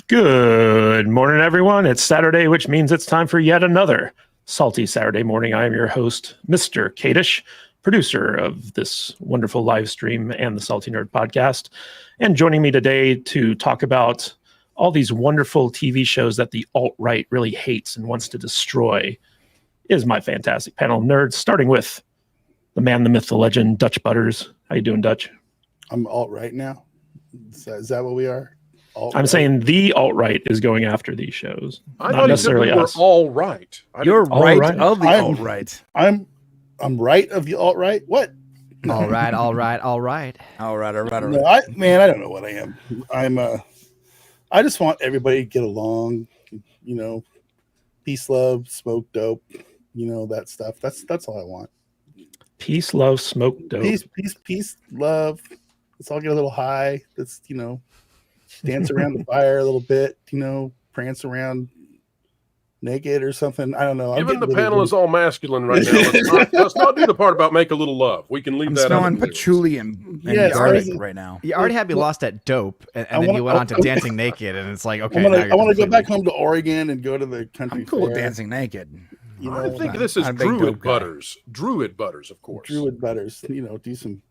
Good morning, everyone. It's Saturday, which means it's time for yet another Salty Saturday morning. I am your host, Mr. Kadish, producer of this wonderful live stream and the Salty Nerd podcast. And joining me today to talk about all these wonderful TV shows that the alt-right really hates and wants to destroy is my fantastic panel of nerds, starting with the man, the myth, the legend, Dutch Butters. How you doing, Dutch? I'm alt-right now. Is that what we are? Alt-right? I'm saying the alt-right is going after these shows, not necessarily us. We're all right. You're right right. of the alt-right. I'm right of the alt-right. What? All right. No, I don't know what I am. I just want everybody to get along. You know, peace, love, smoke dope. You know, that stuff. That's all I want. Peace, love, smoke, dope. Peace, love. Let's all get a little high. Let's, dance around the fire a little bit, prance around naked or something. I don't know. Given the panel is all masculine right now, let's not do the part about make a little love. We can leave that out. I'm smelling patchouli and garlic right now. You already had me lost at dope, and then you went on to dancing naked, and it's like, okay. I want to go back home to Oregon and go to the country. I'm cool fair. dancing naked. I think this is Druid Butters. Druid Butters, of course. Druid Butters. Do some,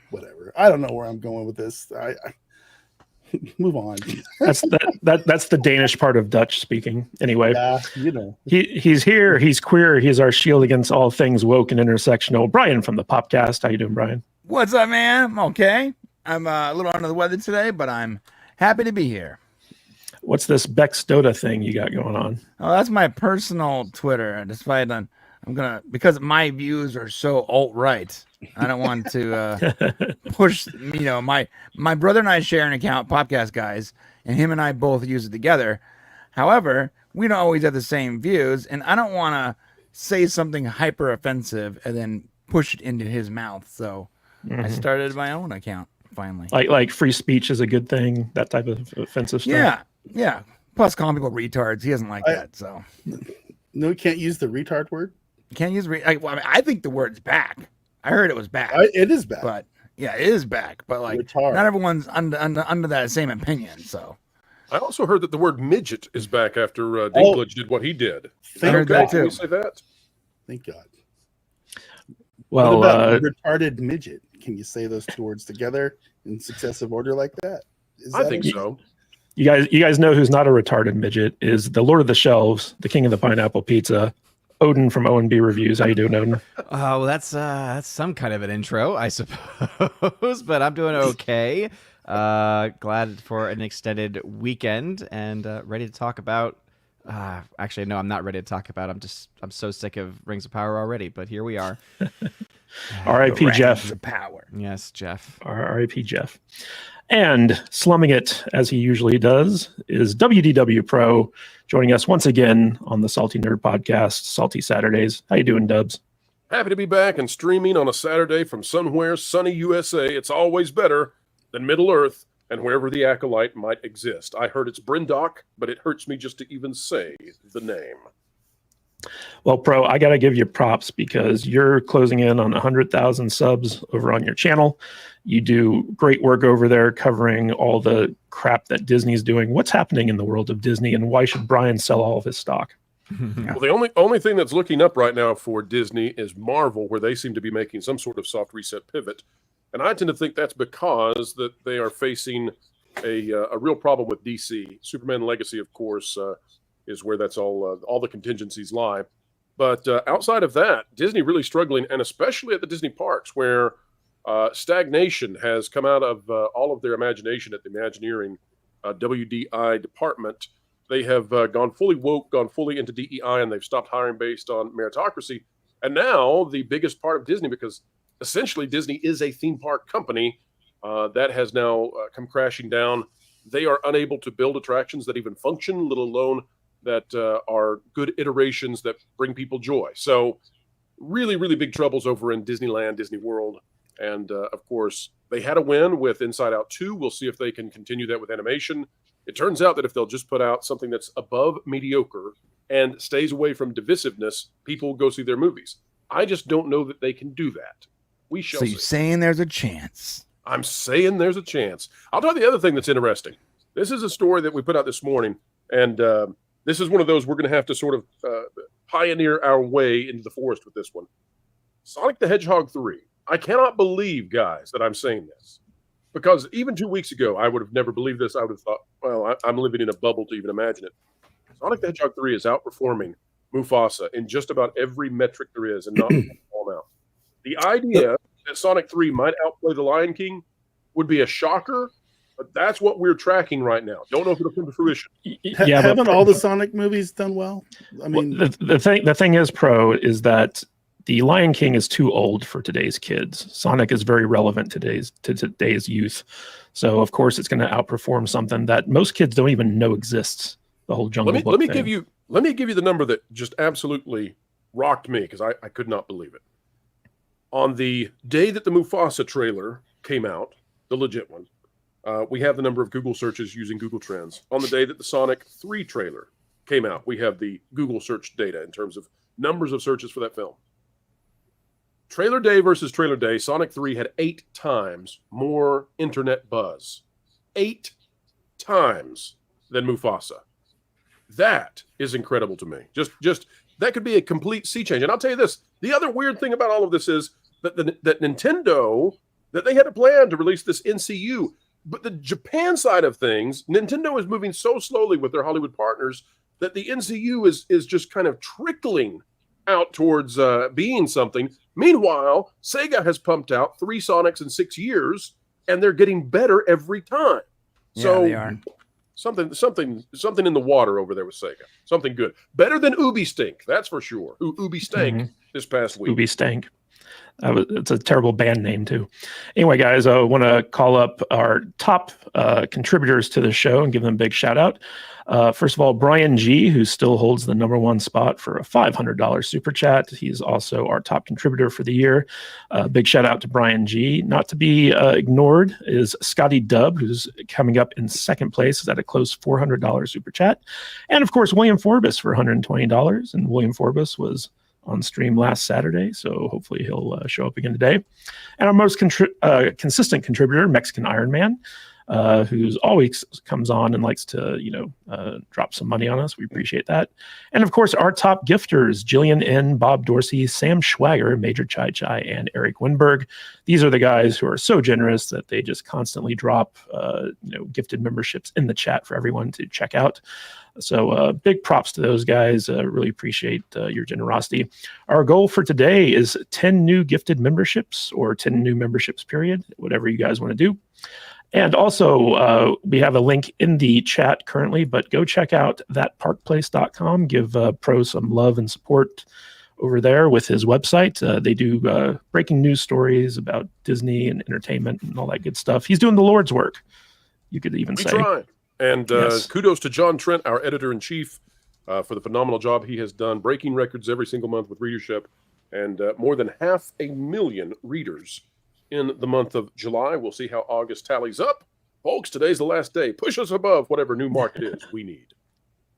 whatever. I don't know where I'm going with this. I move on. That's the Danish part of Dutch speaking. Anyway, he's here. He's queer. He's our shield against all things woke and intersectional. Brian from the Popcast. How you doing, Brian? What's up, man? I'm okay. I'm a little under the weather today, but I'm happy to be here. What's this Bex Dota thing you got going on? Oh, that's my personal Twitter. Despite because my views are so alt-right, I don't want to push, my brother and I share an account, Podcast Guys, and him and I both use it together. However, we don't always have the same views, and I don't want to say something hyper offensive and then push it into his mouth. So I started my own account finally. Like free speech is a good thing, that type of offensive stuff. Yeah. Plus calling people retards, he doesn't like that. So no, you can't use the retard word. You can't use I think the word's back. I heard it was back. It is back. But yeah, it is back. But retard. Not everyone's under that same opinion. So I also heard that the word midget is back after Dinklage did what he did. I heard that too. Can we say that? Thank God. Well, what about retarded midget? Can you say those two words together in successive order like that? I think so. You guys know who's not a retarded midget is the Lord of the Shelves, the King of the Pineapple Pizza, Odin from O&B Reviews. How you doing, Odin? Well, that's some kind of an intro, I suppose, but I'm doing okay. Glad for an extended weekend and ready to talk about. Actually, no, I'm not ready to talk about. I'm so sick of Rings of Power already. But here we are. R.I.P. Jeff. The power. Yes, Jeff. R.I.P. Jeff. And slumming it as he usually does is WDW Pro, joining us once again on the Salty Nerd Podcast, Salty Saturdays. How you doing, Dubs? Happy to be back and streaming on a Saturday from somewhere sunny USA. It's always better than Middle Earth and wherever the Acolyte might exist. I heard it's Brindock, but it hurts me just to even say the name. Well, Pro, I got to give you props because you're closing in on 100,000 subs over on your channel. You do great work over there covering all the crap that Disney's doing. What's happening in the world of Disney, and why should Brian sell all of his stock? Well, the only thing that's looking up right now for Disney is Marvel, where they seem to be making some sort of soft reset pivot. And I tend to think that's because that they are facing a real problem with DC. Superman Legacy, of course, is where that's all the contingencies lie. But outside of that, Disney really struggling, and especially at the Disney parks, where stagnation has come out of all of their imagination at the Imagineering WDI department. They have gone fully woke, gone fully into DEI, and they've stopped hiring based on meritocracy. And now the biggest part of Disney, because essentially Disney is a theme park company that has now come crashing down. They are unable to build attractions that even function, let alone that are good iterations that bring people joy. So really, really big troubles over in Disneyland, Disney World. And of course, they had a win with Inside Out 2. We'll see if they can continue that with animation. It turns out that if they'll just put out something that's above mediocre and stays away from divisiveness, people will go see their movies. I just don't know that they can do that. We shall see. So you're saying there's a chance? I'm saying there's a chance. I'll tell you the other thing that's interesting. This is a story that we put out this morning, and this is one of those we're going to have to sort of pioneer our way into the forest with this one. Sonic the Hedgehog 3. I cannot believe, guys, that I'm saying this, because even 2 weeks ago, I would have never believed this. I would have thought, well, I'm living in a bubble to even imagine it. Sonic the Hedgehog 3 is outperforming Mufasa in just about every metric there is, and not all out. The idea that Sonic 3 might outplay The Lion King would be a shocker, but that's what we're tracking right now. Don't know if it'll come to fruition. Yeah, haven't all the Sonic movies done well? I mean, the thing is, is that The Lion King is too old for today's kids. Sonic is very relevant to today's youth. So of course it's going to outperform something that most kids don't even know exists. The whole Jungle Book Let me thing. give you the number that just absolutely rocked me, because I could not believe it. On the day that the Mufasa trailer came out, the legit one, we have the number of Google searches using Google Trends. On the day that the Sonic 3 trailer came out, we have the Google search data in terms of numbers of searches for that film. Trailer day versus trailer day, Sonic 3 had 8 times more internet buzz. 8 times than Mufasa. That is incredible to me. Just that could be a complete sea change. And I'll tell you this, the other weird thing about all of this is that that Nintendo, that they had a plan to release this NCU, but the Japan side of things, Nintendo is moving so slowly with their Hollywood partners that the NCU is just kind of trickling out towards being something. Meanwhile, Sega has pumped out 3 Sonics in 6 years, and they're getting better every time. Yeah, So they are. something in the water over there with Sega. Something good. Better than Ubi Stink, that's for sure. Ubi Stank this past week. Ubi Stank. It's a terrible band name too. Anyway, guys, I want to call up our top contributors to the show and give them a big shout out. First of all, Brian G, who still holds the #1 spot for a $500 super chat. He's also our top contributor for the year. Big shout out to Brian G. Not to be ignored is Scotty Dub, who's coming up in second place, is at a close $400 super chat. And of course, William Forbus for $120. And William Forbus was on stream last Saturday, so hopefully he'll show up again today. And our most consistent contributor, Mexican Iron Man, who's always comes on and likes to, drop some money on us. We appreciate that. And of course, our top gifters, Jillian N., Bob Dorsey, Sam Schwager, Major Chai Chai, and Eric Winberg. These are the guys who are so generous that they just constantly drop, gifted memberships in the chat for everyone to check out. So big props to those guys. Really appreciate your generosity. Our goal for today is 10 new gifted memberships, or 10 new memberships, period, whatever you guys want to do. And also, we have a link in the chat currently, but go check out thatparkplace.com. Give Pro some love and support over there with his website. They do breaking news stories about Disney and entertainment and all that good stuff. He's doing the Lord's work, you could even say. Try. And Yes. Kudos to John Trent, our editor-in-chief, for the phenomenal job he has done, breaking records every single month with readership, and more than 500,000 readers in the month of July. We'll see how August tallies up. Folks, today's the last day. Push us above whatever new mark it is we need.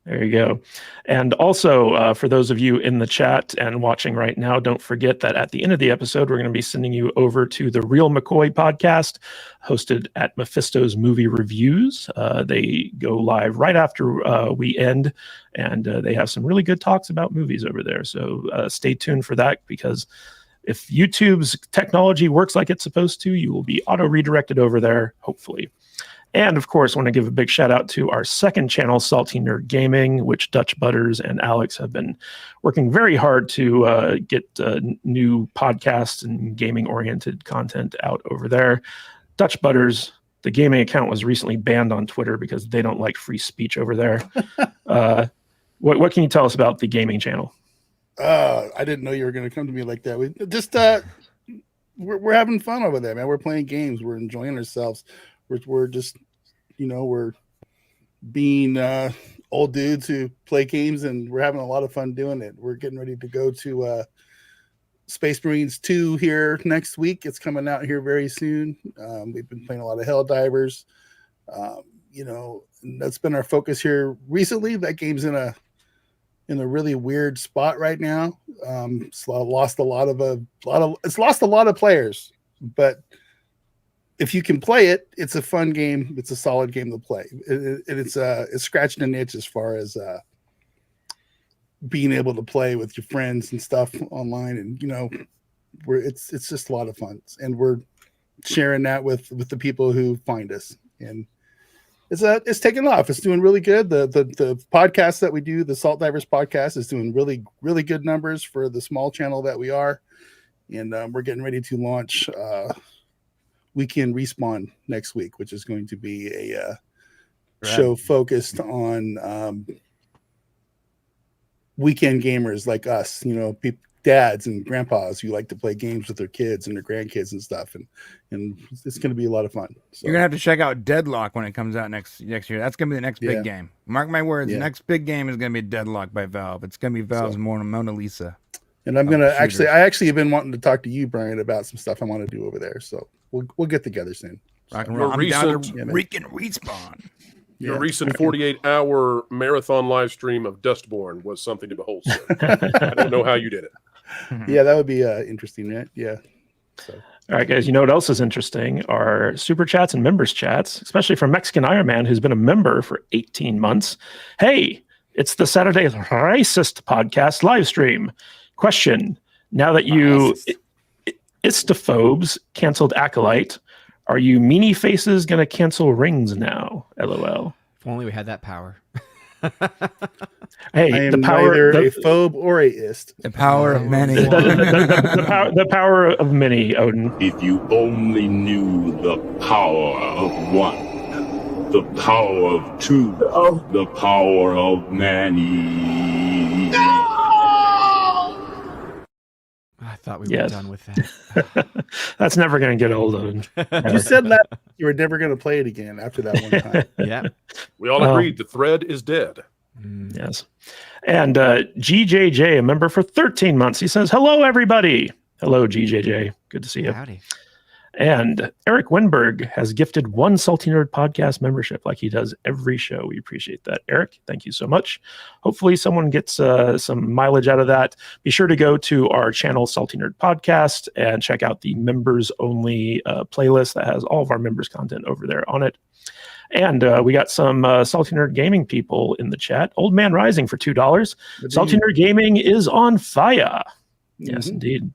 There you go. And also, for those of you in the chat and watching right now, don't forget that at the end of the episode, we're going to be sending you over to the Real McCoy podcast, hosted at Mephisto's Movie Reviews. They go live right after we end, and they have some really good talks about movies over there. So stay tuned for that, because if YouTube's technology works like it's supposed to, you will be auto-redirected over there, hopefully. And of course, I want to give a big shout out to our second channel, Salty Nerd Gaming, which Dutch Butters and Alex have been working very hard to get new podcasts and gaming-oriented content out over there. Dutch Butters, the gaming account was recently banned on Twitter because they don't like free speech over there. What can you tell us about the gaming channel? I didn't know you were going to come to me like that. We just we're having fun over there, man. We're playing games. We're enjoying ourselves. We're just, we're being old dudes who play games, and we're having a lot of fun doing it. We're getting ready to go to Space Marines 2 here next week. It's coming out here very soon. We've been playing a lot of Helldivers. And that's been our focus here recently. That game's in a really weird spot right now. It's lost a lot of players, but if you can play it, it's a fun game. It's a solid game to play. It's scratching an itch as far as being able to play with your friends and stuff online, and it's just a lot of fun, and we're sharing that with the people who find us, and it's taking off. It's doing really good. The podcast that we do, the Salt Divers podcast, is doing really, really good numbers for the small channel that we are, and we're getting ready to launch Weekend Respawn next week, which is going to be a show focused on weekend gamers like us, dads and grandpas who like to play games with their kids and their grandkids and stuff, and it's going to be a lot of fun. So. You're gonna have to check out Deadlock when it comes out next year. That's gonna be the next big game. Mark my words. The next big game is gonna be Deadlock by Valve. It's gonna be Valve's Mona Lisa. And I'm gonna I actually have been wanting to talk to you, Brian, about some stuff I want to do over there. So we'll get together soon. Rock and roll. I'm down to Respawn. Your recent 48-hour marathon live stream of Dustborn was something to behold, sir. I don't know how you did it. Yeah, that would be interesting, right? Yeah. So. All right, guys, you know what else is interesting? Our super chats and members chats, especially from Mexican Iron Man, who's been a member for 18 months. Hey, it's the Saturday Racist podcast live stream. Question: now that you istophobes canceled Acolyte, are you meanie faces going to cancel Rings now? LOL. If only we had that power. Hey, I am the power, neither a phobe or a ist. The power of many. the power of many, Odin. If you only knew the power of one, the power of two, the power of many. I thought we were done with that. That's never going to get old, Odin. You said that you were never going to play it again after that one time. Yeah. We all agreed the thread is dead. Yes. And GJJ, a member for 13 months, he says, hello, everybody. Hello, GJJ. Good to see you. Howdy. And Eric Winberg has gifted one Salty Nerd podcast membership like he does every show. We appreciate that, Eric. Thank you so much. Hopefully someone gets some mileage out of that. Be sure to go to our channel, Salty Nerd Podcast, and check out the members-only playlist that has all of our members' content over there on it. And we got some Salty Nerd Gaming people in the chat. Old Man Rising for $2. Salty Nerd Gaming is on fire. Yes, indeed.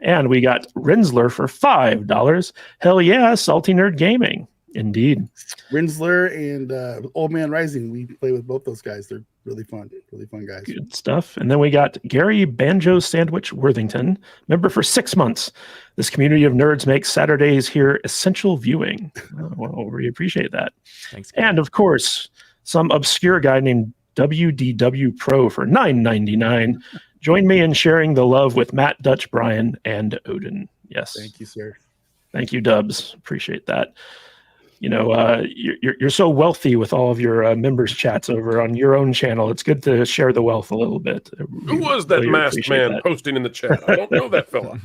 And we got Rinsler for $5. Hell yeah, Salty Nerd Gaming. Indeed. Rinsler and Old Man Rising, we play with both those guys. They're really fun guys. Good stuff. And then we got Gary Banjo Sandwich Worthington, member for 6 months. This community of nerds makes Saturdays here essential viewing. Well, we appreciate that. Thanks, Gary. And of course, some obscure guy named WDW Pro for $9.99. Join me in sharing the love with Matt, Dutch, Brian, and Odin. Yes. Thank you, sir. Thank you, Dubs. Appreciate that. You're so wealthy with all of your members chats over on your own channel. It's good to share the wealth a little bit. Who was that masked man posting in the chat? I don't know that fella.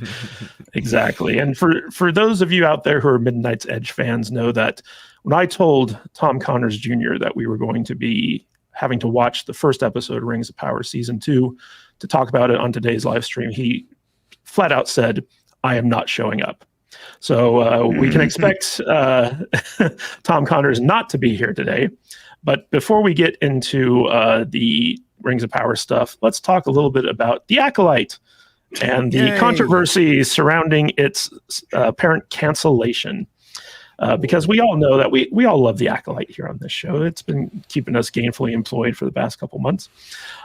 Exactly. And for those of you out there who are Midnight's Edge fans, know that when I told Tom Connors Jr. that we were going to be having to watch the first episode of Rings of Power Season 2 to talk about it on today's live stream, he flat out said, I am not showing up. So we can expect Tom Connors not to be here today. But before we get into the Rings of Power stuff, let's talk a little bit about the Acolyte and the controversy surrounding its apparent cancellation. Because we all know that we all love the Acolyte here on this show. It's been keeping us gainfully employed for the past couple months.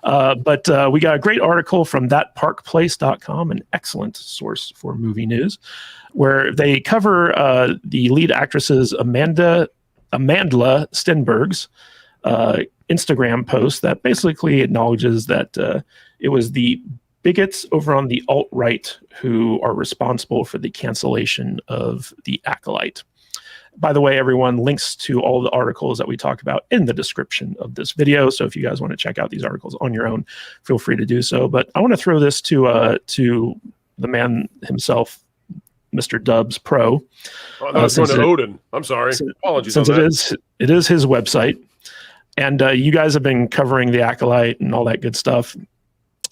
But we got a great article from thatparkplace.com, an excellent source for movie news, where they cover the lead actress's Amandla Stenberg's Instagram post that basically acknowledges that it was the bigots over on the alt-right who are responsible for the cancellation of the Acolyte. By the way, everyone, links to all the articles that we talk about in the description of this video. So if you guys want to check out these articles on your own, feel free to do so. But I want to throw this to the man himself, Mr. Dubs Pro. Oh, that was going to Odin. I'm sorry. Apologies. Since it is his website, and you guys have been covering the Acolyte and all that good stuff.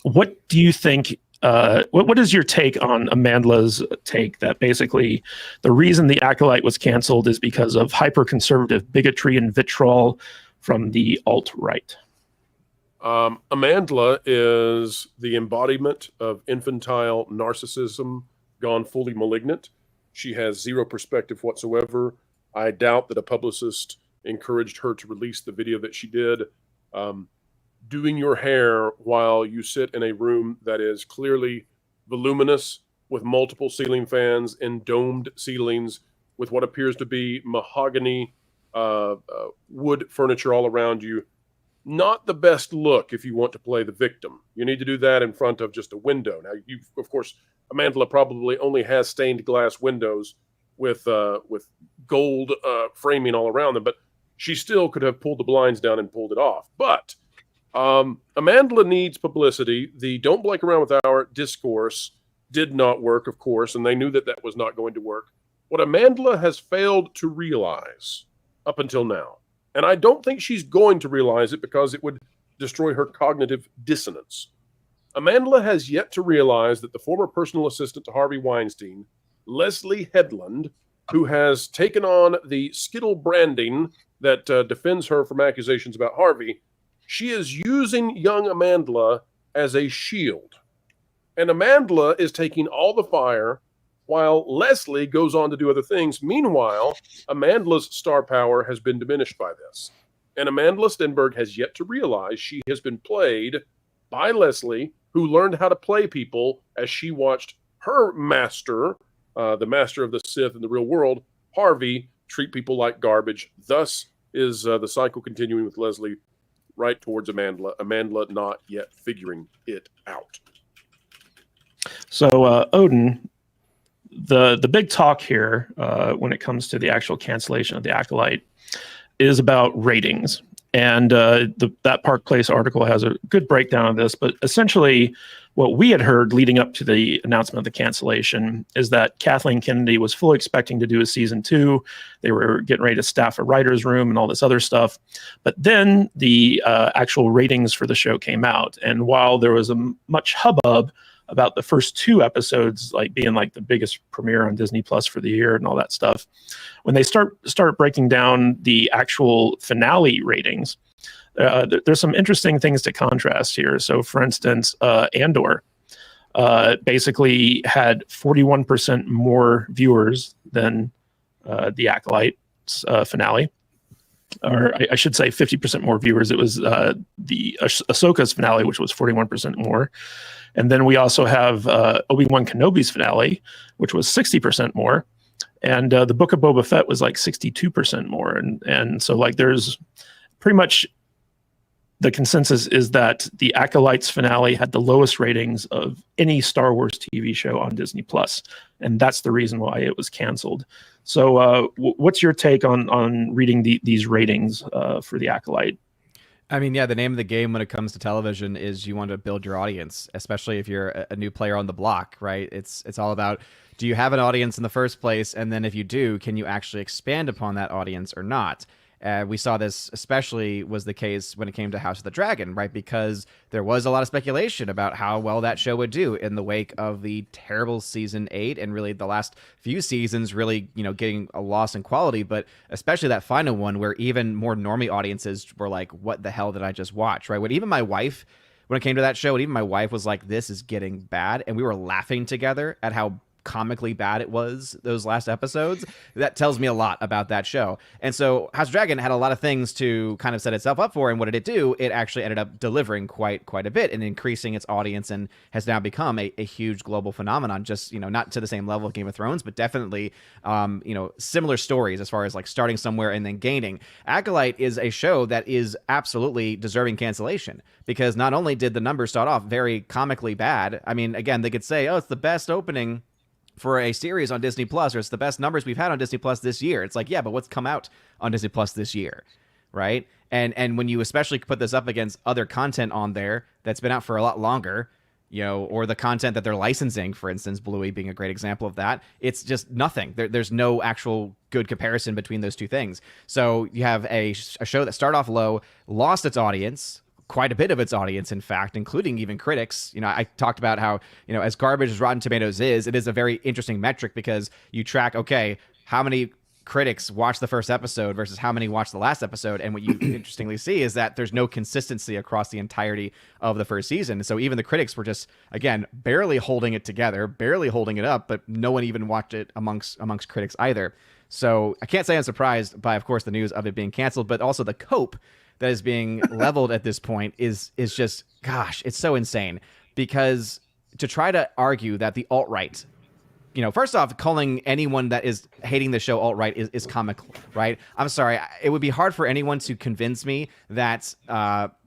What do you think what is your take on Amanda's take that basically the reason the Acolyte was canceled is because of hyper-conservative bigotry and vitriol from the alt-right? Amanda is the embodiment of infantile narcissism gone fully malignant. She has zero perspective whatsoever. I doubt that a publicist encouraged her to release the video that she did. Doing your hair while you sit in a room that is clearly voluminous with multiple ceiling fans and domed ceilings with what appears to be mahogany wood furniture all around you. Not the best look if you want to play the victim. You need to do that in front of just a window. Now, of course, Amanda probably only has stained glass windows with gold framing all around them, but she still could have pulled the blinds down and pulled it off. But Amanda needs publicity. The "don't blank around with our" discourse did not work, of course, and they knew that that was not going to work. What Amanda has failed to realize up until now, and I don't think she's going to realize it because it would destroy her cognitive dissonance. Amanda has yet to realize that the former personal assistant to Harvey Weinstein, Leslie Headland, who has taken on the Skittle branding that defends her from accusations about Harvey, she is using young Amanda as a shield. And Amanda is taking all the fire while Leslie goes on to do other things. Meanwhile, Amanda's star power has been diminished by this. And Amanda Stenberg has yet to realize she has been played by Leslie, who learned how to play people as she watched her master, the master of the Sith in the real world, Harvey, treat people like garbage. Thus is the cycle continuing with Leslie right towards Amanda not yet figuring it out. So, Odin, the big talk here when it comes to the actual cancellation of the Acolyte is about ratings. And that Park Place article has a good breakdown of this. But essentially, what we had heard leading up to the announcement of the cancellation is that Kathleen Kennedy was fully expecting to do a season 2. They were getting ready to staff a writer's room and all this other stuff. But then the actual ratings for the show came out. And while there was a much hubbub about the first 2 episodes like being like the biggest premiere on Disney Plus for the year and all that stuff, when they start breaking down the actual finale ratings, there's some interesting things to contrast here. So, for instance, Andor basically had 41% more viewers than the Acolyte's finale. Or I should say 50% more viewers. It was the Ahsoka's finale, which was 41% more. And then we also have Obi-Wan Kenobi's finale, which was 60% more. And the Book of Boba Fett was like 62% more. And so like there's pretty much the consensus is that the Acolyte's finale had the lowest ratings of any Star Wars TV show on Disney Plus. And that's the reason why it was canceled. So what's your take on reading these ratings for the Acolyte? I mean, yeah, the name of the game when it comes to television is you want to build your audience, especially if you're a new player on the block, right? It's all about, do you have an audience in the first place? And then if you do, can you actually expand upon that audience or not? We saw this especially was the case when it came to House of the Dragon, right? Because there was a lot of speculation about how well that show would do in the wake of the terrible season 8 and really the last few seasons really, getting a loss in quality, but especially that final one where even more normie audiences were like, what the hell did I just watch, right? When it came to that show, even my wife was like, this is getting bad. And we were laughing together at how comically bad it was those last episodes. That tells me a lot about that show. And so House of Dragon had a lot of things to kind of set itself up for, and what did it do? It actually ended up delivering quite a bit and increasing its audience, and has now become a huge global phenomenon. Just not to the same level of Game of Thrones, but definitely similar stories as far as like starting somewhere and then gaining. Acolyte is a show that is absolutely deserving cancellation, because not only did the numbers start off very comically bad, I mean, again, they could say, oh, it's the best opening for a series on Disney Plus, or it's the best numbers we've had on Disney Plus this year. It's like, yeah, but what's come out on Disney Plus this year, right? And when you especially put this up against other content on there that's been out for a lot longer, or the content that they're licensing, for instance, Bluey being a great example of that, it's just nothing. There's no actual good comparison between those two things. So you have a show that started off low, lost its audience, quite a bit of its audience, in fact, including even critics. I talked about how, as garbage as Rotten Tomatoes is, it is a very interesting metric because you track, okay, how many critics watch the first episode versus how many watch the last episode. And what you interestingly see is that there's no consistency across the entirety of the first season. So even the critics were just, again, barely holding it together, barely holding it up, but no one even watched it amongst critics either. So I can't say I'm surprised by, of course, the news of it being canceled, but also the cope that is being leveled at this point is just, gosh, it's so insane. Because to try to argue that the alt-right, first off, calling anyone that is hating the show alt-right is comical, right? I'm sorry. It would be hard for anyone to convince me that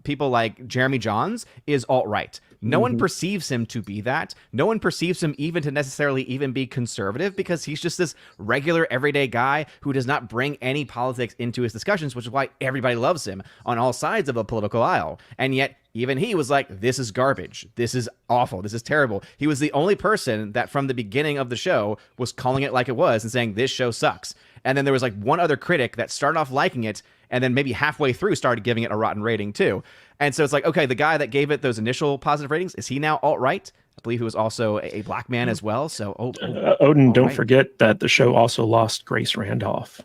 people like Jeremy Jahns is alt-right. No one perceives him to be that. No one perceives him even to necessarily even be conservative because he's just this regular everyday guy who does not bring any politics into his discussions, which is why everybody loves him on all sides of the political aisle. And yet even he was like, this is garbage. This is awful. This is terrible. He was the only person that from the beginning of the show was calling it like it was and saying this show sucks. And then there was like one other critic that started off liking it and then maybe halfway through started giving it a rotten rating too. And so it's like, okay, the guy that gave it those initial positive ratings, is he now alt-right? I believe he was also a black man as well. So, Odin, don't forget that the show also lost Grace Randolph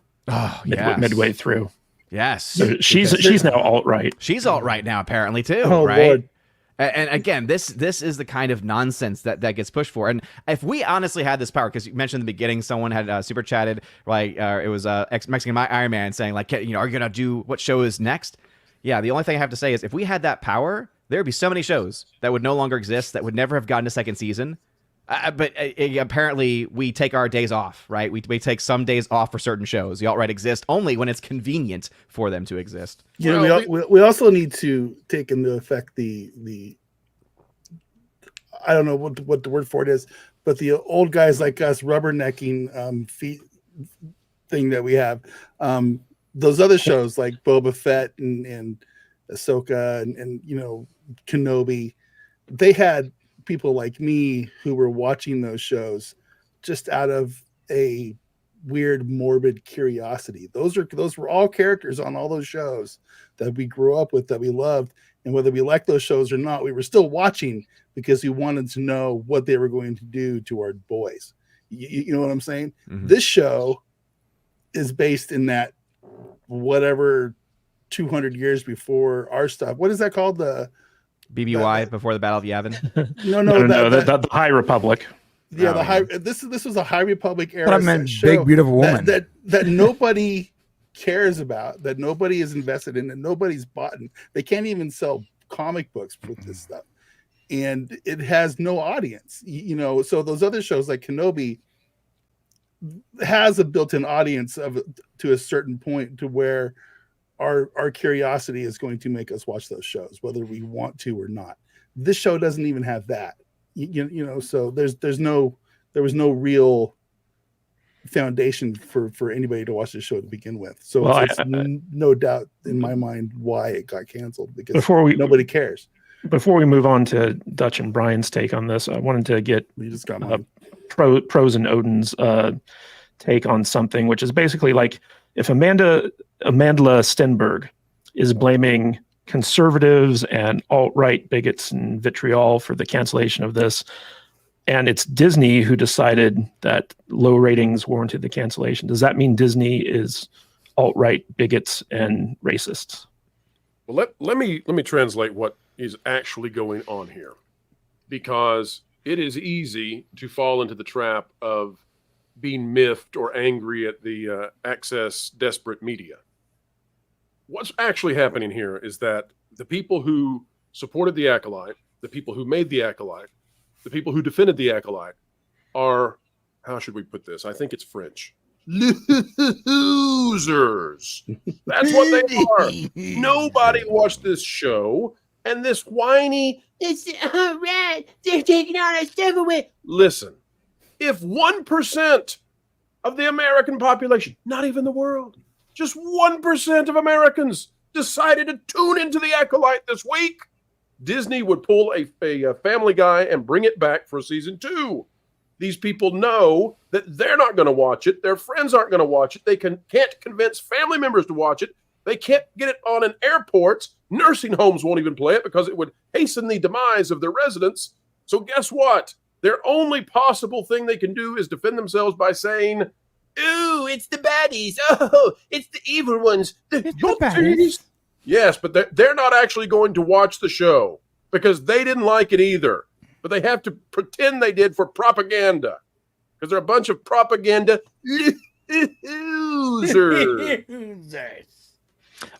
midway through. Yes. So she's now alt-right. She's alt-right now, apparently, too, right? Lord. And again, this is the kind of nonsense that gets pushed for. And if we honestly had this power, because you mentioned in the beginning, someone had super chatted, like it was ex-Mexican Iron Man saying, like, are you going to do what show is next? Yeah, the only thing I have to say is if we had that power, there would be so many shows that would no longer exist, that would never have gotten a second season. But apparently we take our days off, right? We take some days off for certain shows. The alt-right exist only when it's convenient for them to exist. Yeah, we also need to take into effect the I don't know what the word for it is, but the old guys like us rubbernecking feet thing that we have. Those other shows like Boba Fett and Ahsoka and Kenobi, they had people like me who were watching those shows just out of a weird morbid curiosity. Those were all characters on all those shows that we grew up with, that we loved, and whether we liked those shows or not, we were still watching because we wanted to know what they were going to do to our boys. You know what I'm saying? Mm-hmm. This show is based in that whatever 200 years before our stuff. What is that called? The BBY, before the Battle of Yavin? No, the High Republic. Yeah, this was a High Republic era. But I meant Big Beautiful Woman that nobody cares about, that nobody is invested in, and nobody's bought in. They can't even sell comic books with this stuff, and it has no audience. So those other shows like Kenobi has a built-in audience to a certain point, to where our curiosity is going to make us watch those shows, whether we want to or not. This show doesn't even have that. So there was no real foundation for anybody to watch the show to begin with. So it's no doubt in my mind why it got canceled, because nobody cares. Before we move on to Dutch and Brian's take on this, I wanted to get Pros and Odin's take on something, which is basically like, if Amanda Stenberg is blaming conservatives and alt-right bigots and vitriol for the cancellation of this, and it's Disney who decided that low ratings warranted the cancellation, does that mean Disney is alt-right bigots and racists? Well, let me translate what is actually going on here, because it is easy to fall into the trap of being miffed or angry at the access desperate media. What's actually happening here is that the people who supported the Acolyte, the people who made the Acolyte, the people who defended the Acolyte are, how should we put this? I think it's French. Losers. That's what they are. Nobody watched this show, and this whiny, it's rat, they're taking all our stuff away. Listen, if 1% of the American population, not even the world, just 1% of Americans decided to tune into the Acolyte this week, Disney would pull a Family Guy and bring it back for season 2. These people know that they're not going to watch it. Their friends aren't going to watch it. They can't convince family members to watch it. They can't get it on an airport. Nursing homes won't even play it because it would hasten the demise of their residents. So guess what? Their only possible thing they can do is defend themselves by saying, "Ooh, it's the baddies. Oh, it's the evil ones. It's the baddies." Yes, but they're not actually going to watch the show because they didn't like it either. But they have to pretend they did for propaganda because they're a bunch of propaganda losers.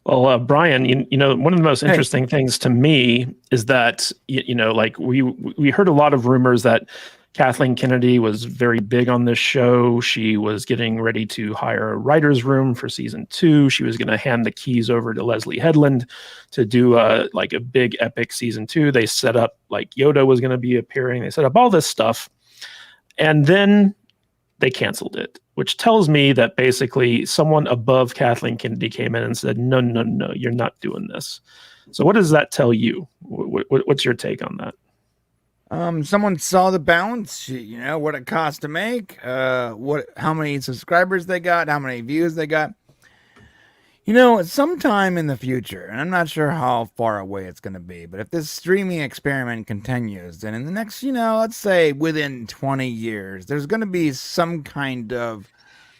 Well, Brian, you know, one of the most interesting things to me is that, you know, like we heard a lot of rumors that Kathleen Kennedy was very big on this show. She was getting ready to hire a writer's room for season 2. She was going to hand the keys over to Leslie Headland to do like a big epic season 2. They set up like Yoda was going to be appearing. They set up all this stuff. And then they canceled it, which tells me that basically someone above Kathleen Kennedy came in and said, no, you're not doing this. So what does that tell you? What's your take on that? Someone saw the balance sheet, you know, what it cost to make, how many subscribers they got, how many views they got. You know, sometime in the future, and I'm not sure how far away it's going to be, but if this streaming experiment continues, then in the next, you know, let's say within 20 years, there's going to be some kind of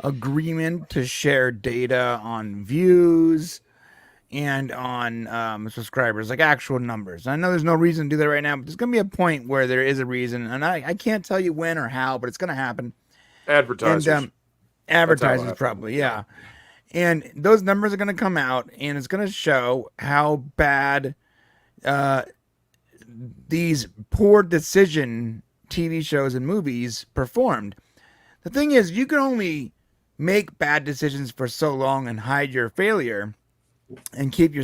agreement to share data on views and on subscribers, like actual numbers. I know there's no reason to do that right now, but there's going to be a point where there is a reason, and I can't tell you when or how, but it's going to happen. Advertisers. And, advertisers probably, yeah. And those numbers are going to come out, and it's going to show how bad these poor decision TV shows and movies performed. The thing is, you can only make bad decisions for so long and hide your failure and keep your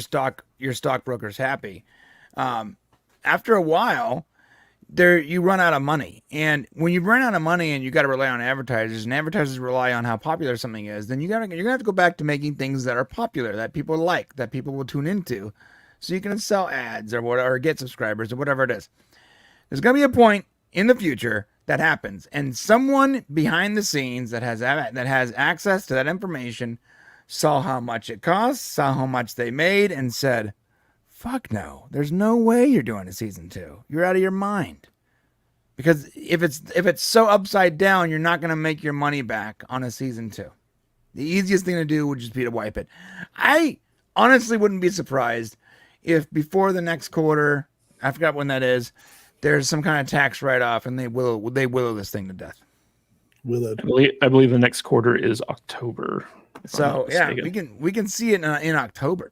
stockbrokers happy. After a while, you run out of money. And when you run out of money and you got to rely on advertisers, and advertisers rely on how popular something is, then you're gonna have to go back to making things that are popular, that people like, that people will tune into, so you can sell ads or get subscribers or whatever it is. There's gonna be a point in the future that happens, and someone behind the scenes that has access to that information saw how much it costs, saw how much they made, and said, fuck no, there's no way you're doing a season 2. You're out of your mind. Because if it's so upside down, you're not going to make your money back on a season 2. The easiest thing to do would just be to wipe it. I honestly wouldn't be surprised if before the next quarter, I forgot when that is, there's some kind of tax write-off and they willow this thing to death. I believe the next quarter is October. So yeah, we can see it in October.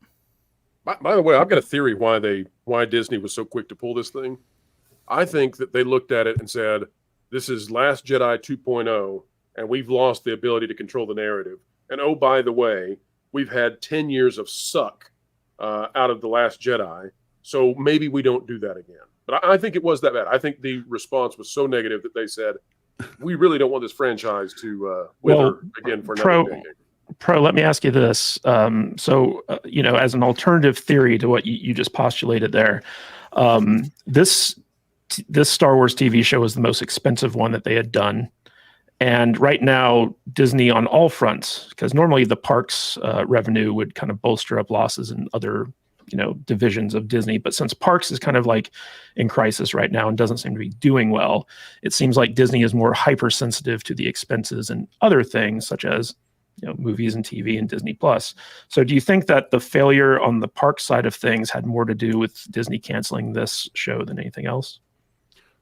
By the way, I've got a theory why Disney was so quick to pull this thing. I think that they looked at it and said, this is Last Jedi 2.0, and we've lost the ability to control the narrative. And oh, by the way, we've had 10 years of suck out of The Last Jedi, so maybe we don't do that again. But I think it was that bad. I think the response was so negative that they said, we really don't want this franchise to wither again for another decade. Pro, let me ask you this. You know, as an alternative theory to what you just postulated there, this Star Wars TV show is the most expensive one that they had done. And right now, Disney on all fronts, because normally the parks revenue would kind of bolster up losses in other, you know, divisions of Disney. But since parks is kind of like in crisis right now and doesn't seem to be doing well, it seems like Disney is more hypersensitive to the expenses and other things such as, you know, movies and TV and Disney Plus. So do you think that the failure on the park side of things had more to do with Disney canceling this show than anything else?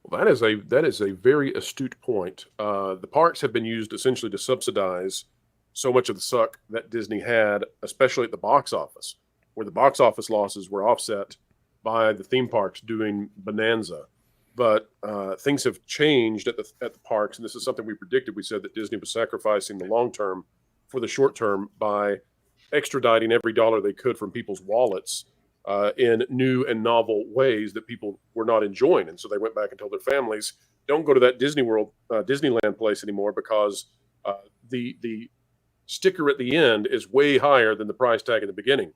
Well, that is a very astute point. The parks have been used essentially to subsidize so much of the suck that Disney had, especially at the box office, where the box office losses were offset by the theme parks doing bonanza. But things have changed at the parks, and this is something we predicted. We said that Disney was sacrificing the long term for the short term by extraditing every dollar they could from people's wallets in new and novel ways that people were not enjoying. And so they went back and told their families, don't go to that Disneyland place anymore because the sticker at the end is way higher than the price tag in the beginning.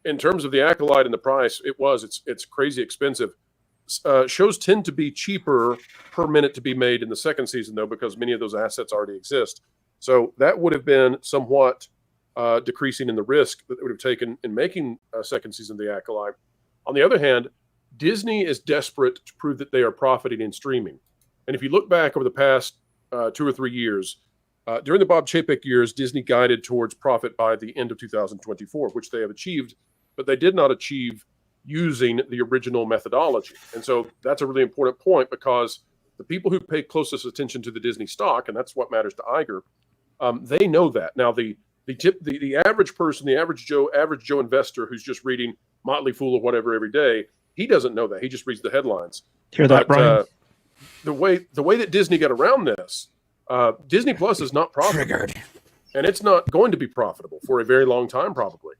In terms of the Acolyte and the price, it's crazy expensive. Shows tend to be cheaper per minute to be made in the second season, though, because many of those assets already exist. So that would have been somewhat decreasing in the risk that it would have taken in making a second season of The Acolyte. On the other hand, Disney is desperate to prove that they are profiting in streaming. And if you look back over the past 2 or 3 years, during the Bob Chapek years, Disney guided towards profit by the end of 2024, which they have achieved, but they did not achieve using the original methodology. And so that's a really important point, because the people who pay closest attention to the Disney stock, and that's what matters to Iger, they know that. Now, the average person, the average Joe investor who's just reading Motley Fool or whatever every day, he doesn't know that. He just reads the headlines. Hear that, Brian? The way that Disney got around this, Disney Plus is not profitable. Triggered. And it's not going to be profitable for a very long time, probably.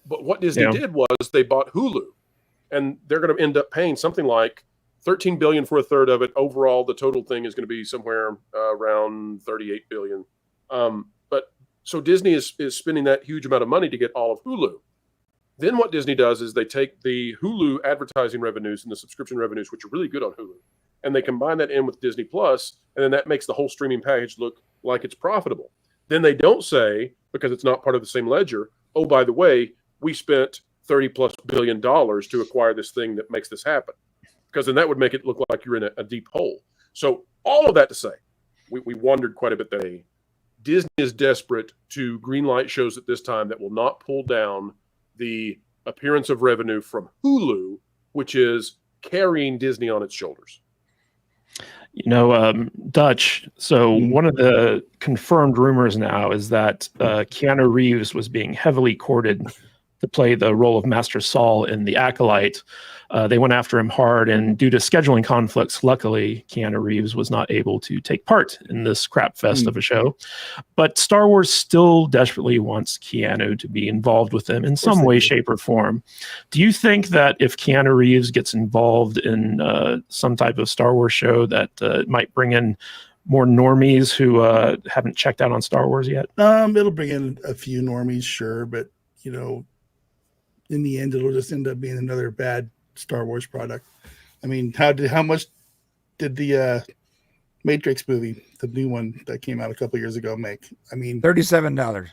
But what Disney did was they bought Hulu, and they're going to end up paying something like $13 billion for a third of it. Overall, the total thing is going to be somewhere around $38 billion. But so Disney is spending that huge amount of money to get all of Hulu. Then what Disney does is they take the Hulu advertising revenues and the subscription revenues, which are really good on Hulu, and they combine that in with Disney Plus, and then that makes the whole streaming package look like it's profitable. Then they don't say, because it's not part of the same ledger, oh, by the way, we spent $30+ billion to acquire this thing that makes this happen, because then that would make it look like you're in a deep hole. So all of that to say, we wondered quite a bit that Disney is desperate to greenlight shows at this time that will not pull down the appearance of revenue from Hulu, which is carrying Disney on its shoulders. Dutch. So one of the confirmed rumors now is that Keanu Reeves was being heavily courted to play the role of Master Saul in The Acolyte. They went after him hard, and due to scheduling conflicts, luckily, Keanu Reeves was not able to take part in this crap fest of a show. But Star Wars still desperately wants Keanu to be involved with them in some way, shape, or form. Do you think that if Keanu Reeves gets involved in some type of Star Wars show, that might bring in more normies who haven't checked out on Star Wars yet? It'll bring in a few normies, sure, but in the end, it'll just end up being another bad Star Wars product. I mean, how much did the Matrix movie, the new one that came out a couple years ago, make? I mean, $37.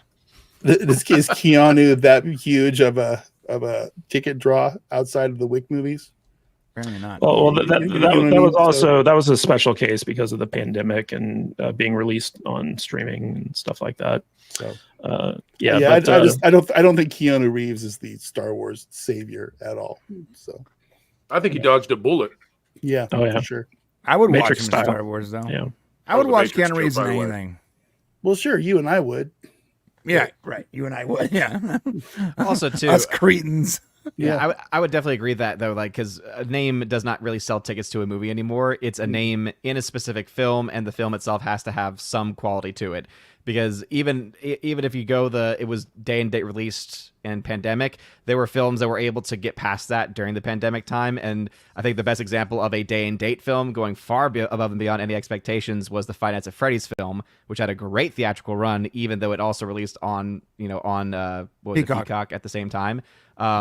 Is Keanu that huge of a ticket draw outside of the Wick movies? Apparently not. Well, that was a special case because of the pandemic and being released on streaming and stuff like that. So, I don't think Keanu Reeves is the Star Wars savior at all. So, I think he dodged a bullet. Yeah, for sure. I would Matrix watch him style. in Star Wars, though. Yeah, I would watch Matrix Keanu too, Reeves in by the way. anything. Well, sure, you and I would. Yeah, right. You and I would. Yeah. Also, too, Us cretins. Yeah, I would definitely agree that, though, because a name does not really sell tickets to a movie anymore. It's a name in a specific film, and the film itself has to have some quality to it. Because even if you go it was day and date released in pandemic, there were films that were able to get past that during the pandemic time. And I think the best example of a day and date film going far above and beyond any expectations was the Five Nights at Freddy's film, which had a great theatrical run, even though it also released on Peacock at the same time.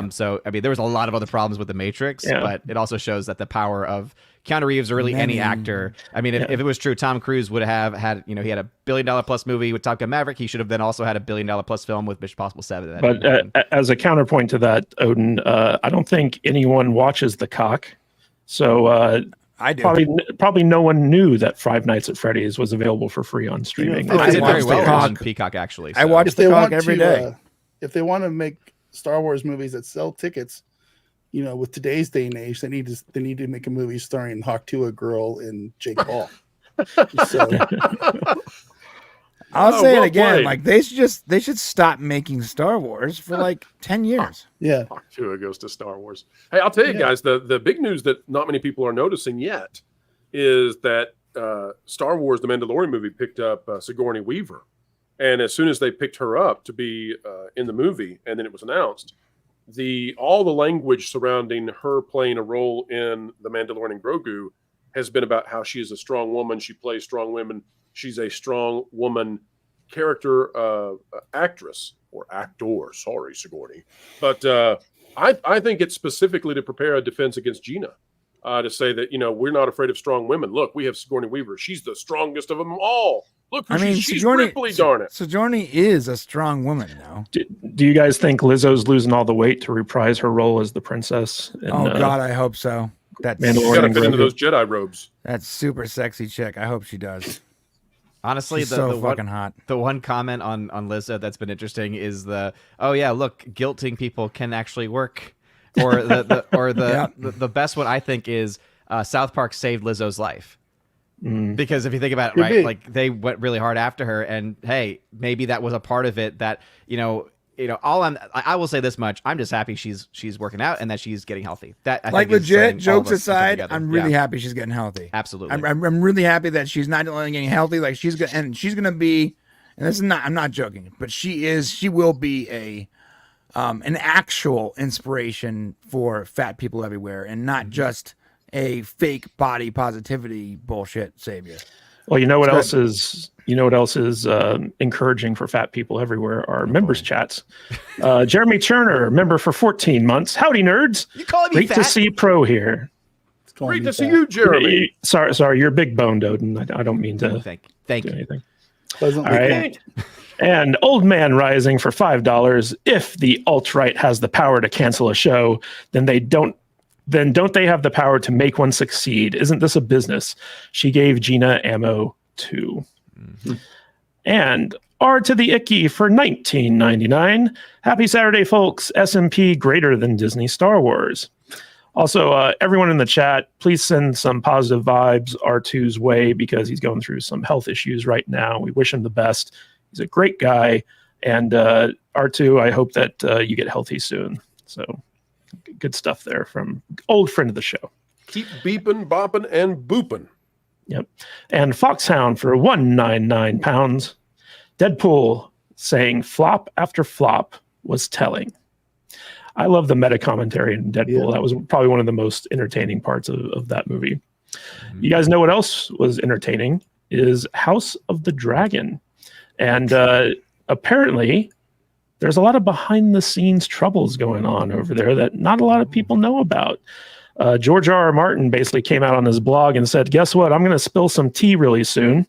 So, I mean, there was a lot of other problems with The Matrix, but it also shows that the power of Keanu Reeves or really any actor. I mean, if it was true, Tom Cruise would have had, he had $1 billion plus movie with Top Gun Maverick. He should have then also had $1 billion plus film with Mission Impossible 7. But as a counterpoint to that, Odin, I don't think anyone watches The Cock. So I do. Probably no one knew that Five Nights at Freddy's was available for free on streaming. I did very well Peacock. on Peacock, actually. So. I watched The Cock every day. If they want to make Star Wars movies that sell tickets, with today's day and age, they need to make a movie starring Hawk Tuah Girl and Jake Paul. I'll say it again. Played. Like they should stop making Star Wars for 10 years. Yeah. Hawk Tuah goes to Star Wars. Hey, I'll tell you guys, the big news that not many people are noticing yet is that Star Wars, the Mandalorian movie, picked up Sigourney Weaver. And as soon as they picked her up to be in the movie, and then it was announced, all the language surrounding her playing a role in The Mandalorian and Grogu has been about how she is a strong woman. She plays strong women. She's a strong woman character actress or actor. Sorry, Sigourney. But I think it's specifically to prepare a defense against Gina. to say that, we're not afraid of strong women. Look, we have Sigourney Weaver. She's the strongest of them all. Look, she's Ripley, darn it. Sigourney is a strong woman, though. Do you guys think Lizzo's losing all the weight to reprise her role as the princess? God, I hope so. That's She's got to fit into those Jedi robes. That's super sexy chick. I hope she does. Honestly, She's so fucking hot. The one comment on Lizzo that's been interesting is look, guilting people can actually work. Or the best one I think is South Park saved Lizzo's life. Because if you think about it, right, like they went really hard after her, and hey, maybe that was a part of it. That I will say this much: I'm just happy she's working out and that she's getting healthy. That I think legit, jokes aside, I'm really happy she's getting healthy. Absolutely, I'm really happy that she's not only getting healthy, like she's gonna be, and this is not, I'm not joking, but she will be an actual inspiration for fat people everywhere, and not just a fake body positivity bullshit savior. Well, you know what else is encouraging for fat people everywhere are members chats. Jeremy Turner, member for 14 months. Howdy, nerds. You calling me Great fat? to see Pro here. Great to see you, Jeremy. Sorry, you're big boned, Odin. I don't mean to thank do you. anything. Pleasantly All right. And Old Man Rising for $5. If the alt-right has the power to cancel a show, then don't they have the power to make one succeed? Isn't this a business? She gave Gina ammo too. And R to the Icky for $19.99. Happy Saturday, folks. SMP greater than Disney Star Wars. Also, everyone in the chat, please send some positive vibes R2's way because he's going through some health issues right now. We wish him the best. He's a great guy. And R2, I hope that you get healthy soon. So good stuff there from old friend of the show. Keep beeping, bopping, and booping. Yep. And Foxhound for £199. Deadpool saying flop after flop was telling. I love the meta commentary in Deadpool. Yeah. That was probably one of the most entertaining parts of that movie. You guys know what else was entertaining is House of the Dragon. And apparently there's a lot of behind the scenes troubles going on over there that not a lot of people know about. George R.R. Martin basically came out on his blog and said, guess what? I'm going to spill some tea really soon.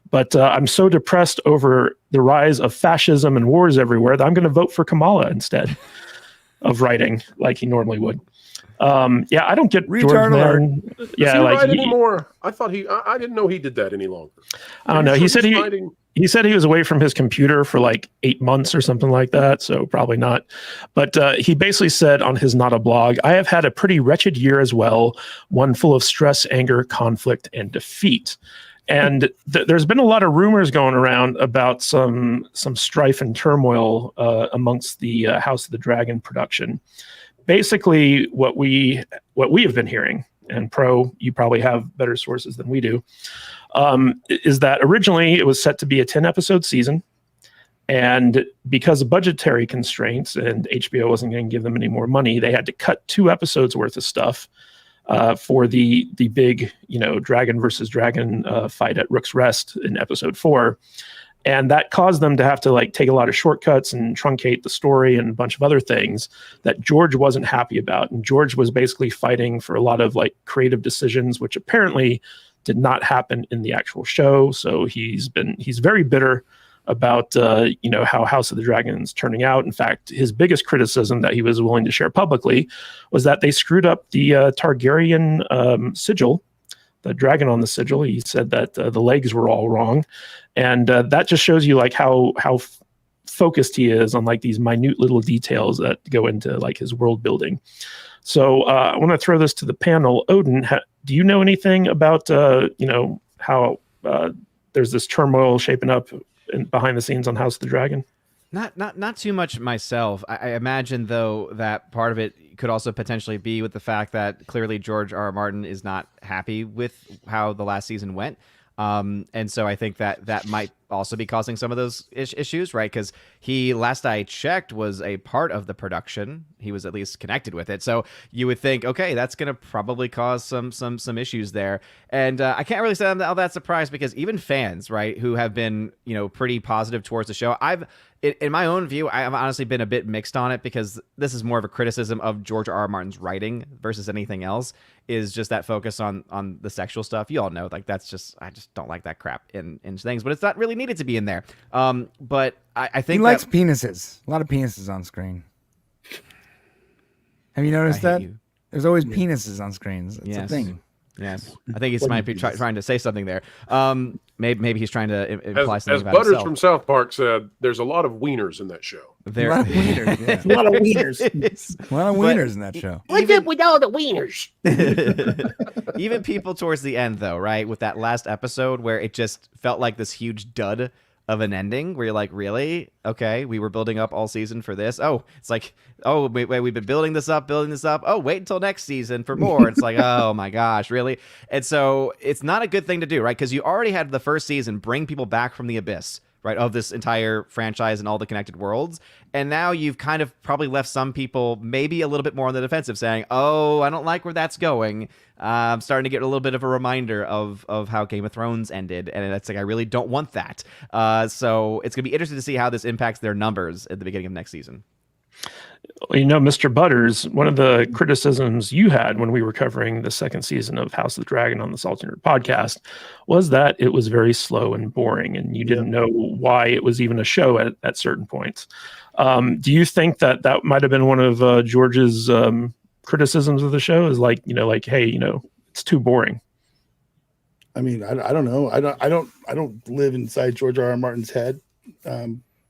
But I'm so depressed over the rise of fascism and wars everywhere that I'm going to vote for Kamala instead of writing like he normally would. I don't get Retard George alert. Martin. Does he write anymore? I thought I didn't know he did that any longer. I don't know. He said he was away from his computer for like 8 months or something like that. So probably not. But he basically said on his Not a Blog, I have had a pretty wretched year as well. One full of stress, anger, conflict, and defeat. And there's been a lot of rumors going around about some strife and turmoil amongst the House of the Dragon production. Basically, what we have been hearing, and Pro, you probably have better sources than we do, is that originally it was set to be a 10-episode season. And because of budgetary constraints and HBO wasn't going to give them any more money, they had to cut 2 episodes worth of stuff for the big, dragon versus dragon fight at Rook's Rest in episode 4. And that caused them to have to take a lot of shortcuts and truncate the story and a bunch of other things that George wasn't happy about. And George was basically fighting for a lot of creative decisions, which apparently did not happen in the actual show. So he's very bitter about how House of the Dragon is turning out. In fact, his biggest criticism that he was willing to share publicly was that they screwed up the Targaryen sigil, the dragon on the sigil. He said that the legs were all wrong, and that just shows you how focused he is on these minute little details that go into his world building. So I want to throw this to the panel. Odin, do you know anything about how there's this turmoil shaping up behind the scenes on House of the Dragon? Not too much myself. I imagine, though, that part of it could also potentially be with the fact that clearly George R.R. Martin is not happy with how the last season went. And so I think that might also be causing some of those issues, right? Because he, last I checked, was a part of the production. He was at least connected with it. So you would think, okay, that's going to probably cause some issues there. And I can't really say I'm all that surprised, because even fans, right, who have been, pretty positive towards the show, in my own view, I've honestly been a bit mixed on it, because this is more of a criticism of George R.R. Martin's writing versus anything else, is just that focus on the sexual stuff. You all know, like, I just don't like that crap in things, but it's not really needed to be in there. But I think he likes penises. A lot of penises on screen. Have you noticed that? There's always penises on screens. It's a thing. Yes, I think he might be trying to say something there. Maybe he's trying to imply something as about Butters himself. from South Park said, there's a lot of wieners in that show. A lot of wieners. Yeah. A lot of wieners. A lot of wieners in that show. What's up with all the wieners? Even people towards the end, though, right, with that last episode where it just felt like this huge dud of an ending, where you're like, really? Okay, we were building up all season for this. Oh, it's like, oh, wait, we've been building this up. Oh, wait until next season for more. It's like, oh my gosh, really? And so it's not a good thing to do, right? Because you already had the first season bring people back from the abyss, right, of this entire franchise and all the connected worlds. And now you've kind of probably left some people maybe a little bit more on the defensive, saying, oh, I don't like where that's going. I'm starting to get a little bit of a reminder of how Game of Thrones ended. And it's like, I really don't want that. So it's going to be interesting to see how this impacts their numbers at the beginning of next season. Mr. Butters, one of the criticisms you had when we were covering the second season of House of the Dragon on the Salty Nerd podcast was that it was very slow and boring, and you didn't know why it was even a show at certain points. Do you think that might have been one of George's criticisms of the show? Is like, hey, it's too boring? I mean, I don't know. I don't live inside George R.R. Martin's head.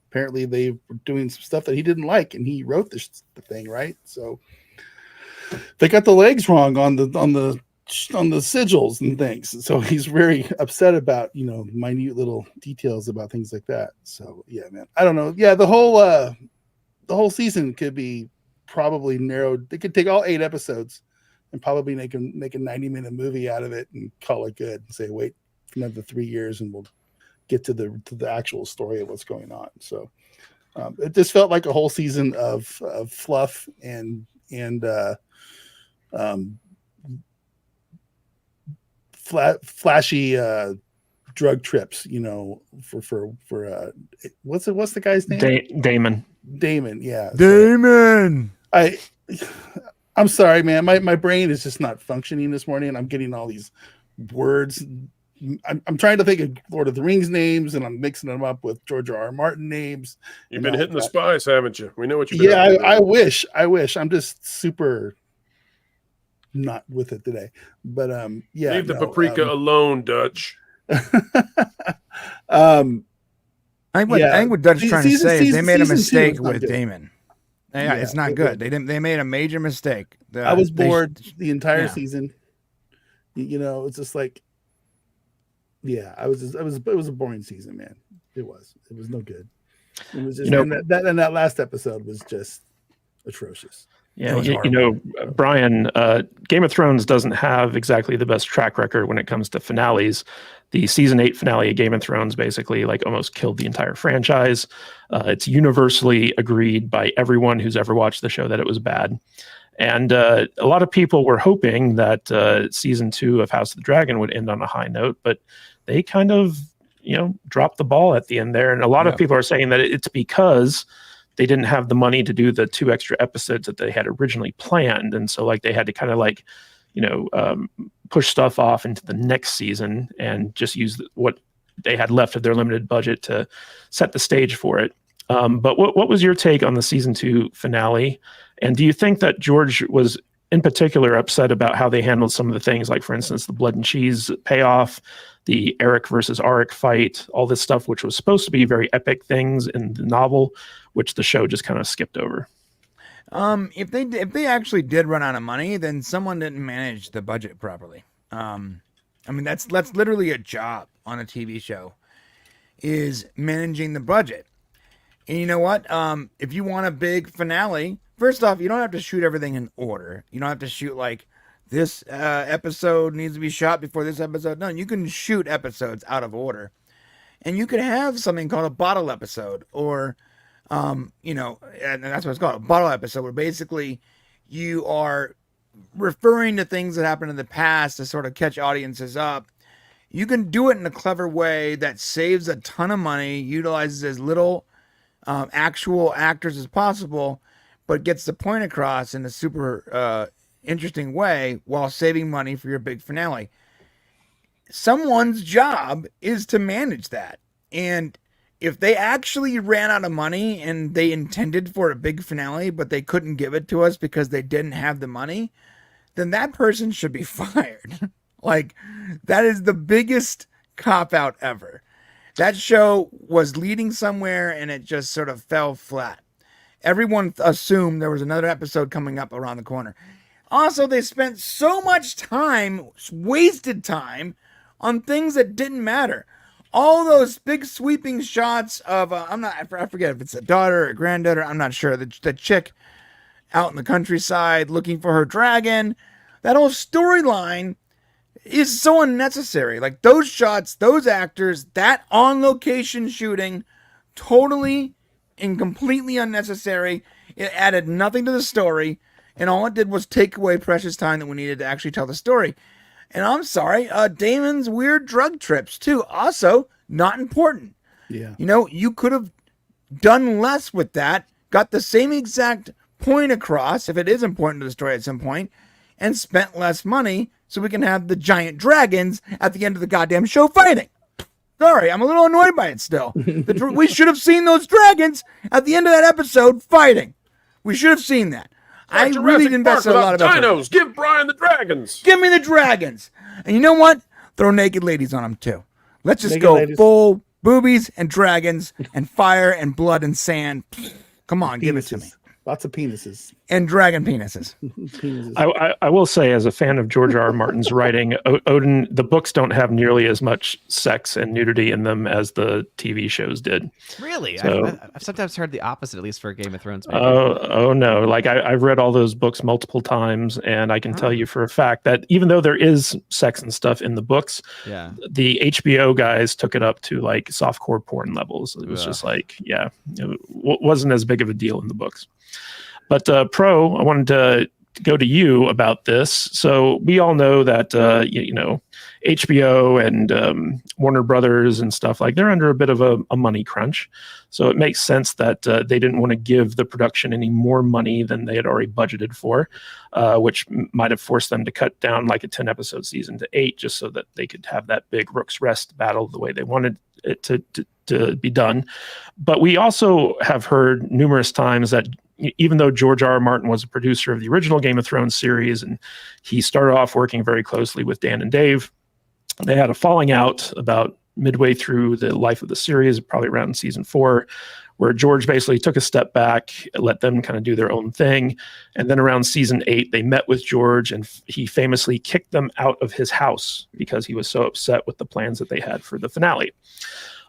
Apparently they were doing some stuff that he didn't like, and he wrote the thing, right? So they got the legs wrong on the sigils and things. So he's very upset about, minute little details about things like that. So yeah, man, I don't know. Yeah, the whole season could be probably narrowed. They could take all 8 episodes and probably make a 90-minute movie out of it and call it good and say, wait for another 3 years and we'll get to the actual story of what's going on. So it just felt like a whole season of fluff and flashy drug trips, for what's the guy's name? Damon. Yeah. Damon. I'm sorry, man. My brain is just not functioning this morning, and I'm getting all these words. I'm trying to think of Lord of the Rings names, and I'm mixing them up with George R.R. Martin names. You've been hitting the spice, haven't you? We know what you've been. Yeah, I wish. I'm just super not with it today. But yeah. Leave the paprika alone, Dutch. I think what Dutch is trying to say is they made a mistake with Damon. Yeah, it's not good. They made a major mistake. I was bored the entire season. It's just like, yeah, it was a boring season, man. It was no good. It was just, and that last episode was just atrocious. Yeah, Brian, Game of Thrones doesn't have exactly the best track record when it comes to finales. The season 8 finale of Game of Thrones basically almost killed the entire franchise. It's universally agreed by everyone who's ever watched the show that it was bad. And a lot of people were hoping that season 2 of House of the Dragon would end on a high note, but they kind of, dropped the ball at the end there. And a lot of people are saying that it's because they didn't have the money to do the 2 extra episodes that they had originally planned. And so they had to kind of push stuff off into the next season and just use what they had left of their limited budget to set the stage for it. But what was your take on the season 2 finale? And do you think that George was in particular upset about how they handled some of the things, like, for instance, the blood and cheese payoff, the Eric versus Arik fight, all this stuff, which was supposed to be very epic things in the novel, which the show just kind of skipped over? If they actually did run out of money, then someone didn't manage the budget properly. That's literally a job on a TV show, is managing the budget. And you know what? If you want a big finale, first off, you don't have to shoot everything in order. You don't have to shoot this episode needs to be shot before this episode. No, you can shoot episodes out of order. And you could have something called a bottle episode, or, you know, and that's what it's called, a bottle episode, where basically you are referring to things that happened in the past to sort of catch audiences up. You can do it in a clever way that saves a ton of money, utilizes as little actual actors as possible, but gets the point across in a super interesting way while saving money for your big finale. Someone's job is to manage that. And if they actually ran out of money and they intended for a big finale, but they couldn't give it to us because they didn't have the money, then that person should be fired. Like, that is the biggest cop-out ever. That show was leading somewhere and it just sort of fell flat. Everyone assumed there was another episode coming up around the corner. Also, they spent so much time, wasted time, on things that didn't matter. All those big sweeping shots of, I forget if it's a daughter or a granddaughter, I'm not sure. The chick out in the countryside looking for her dragon. That whole storyline is so unnecessary. Like, those shots, those actors, that on-location shooting, totally and completely unnecessary. It added nothing to the story, and all it did was take away precious time that we needed to actually tell the story. And I'm sorry, Damon's weird drug trips, too, also not important. Yeah. You know, you could have done less with that, got the same exact point across, if it is important to the story at some point, and spent less money so we can have the giant dragons at the end of the goddamn show fighting. Sorry, I'm a little annoyed by it still. We should have seen those dragons at the end of that episode fighting. We should have seen that. I really invested a lot of effort. Dinos. Give Brian the dragons. Give me the dragons. And you know what? Throw naked ladies on them too. Let's just Naked go ladies. full boobies and dragons and fire and blood and sand. Come on, give it to me. Lots of penises. And dragon penises. I will say, as a fan of George R. R. Martin's writing, Odin, the books don't have nearly as much sex and nudity in them as the TV shows did. Really? So, I've sometimes heard the opposite, at least for Game of Thrones. Maybe. oh no! Like, I've read all those books multiple times, and I can tell you for a fact that even though there is sex and stuff in the books, Yeah. the HBO guys took it up to like softcore porn levels. It was just like, yeah, it wasn't as big of a deal in the books. But Pro, I wanted to go to you about this. So we all know that you know, HBO and Warner Brothers and stuff, like, they're under a bit of a money crunch. So it makes sense that they didn't want to give the production any more money than they had already budgeted for, which might have forced them to cut down like a 10-episode season to 8, just so that they could have that big Rook's Rest battle the way they wanted it to be done. But we also have heard numerous times that even though George R. R. Martin was a producer of the original Game of Thrones series, and he started off working very closely with Dan and Dave, they had a falling out about midway through the life of the series, probably around season 4, where George basically took a step back, let them kind of do their own thing. And then around season 8, they met with George, and he famously kicked them out of his house because he was so upset with the plans that they had for the finale.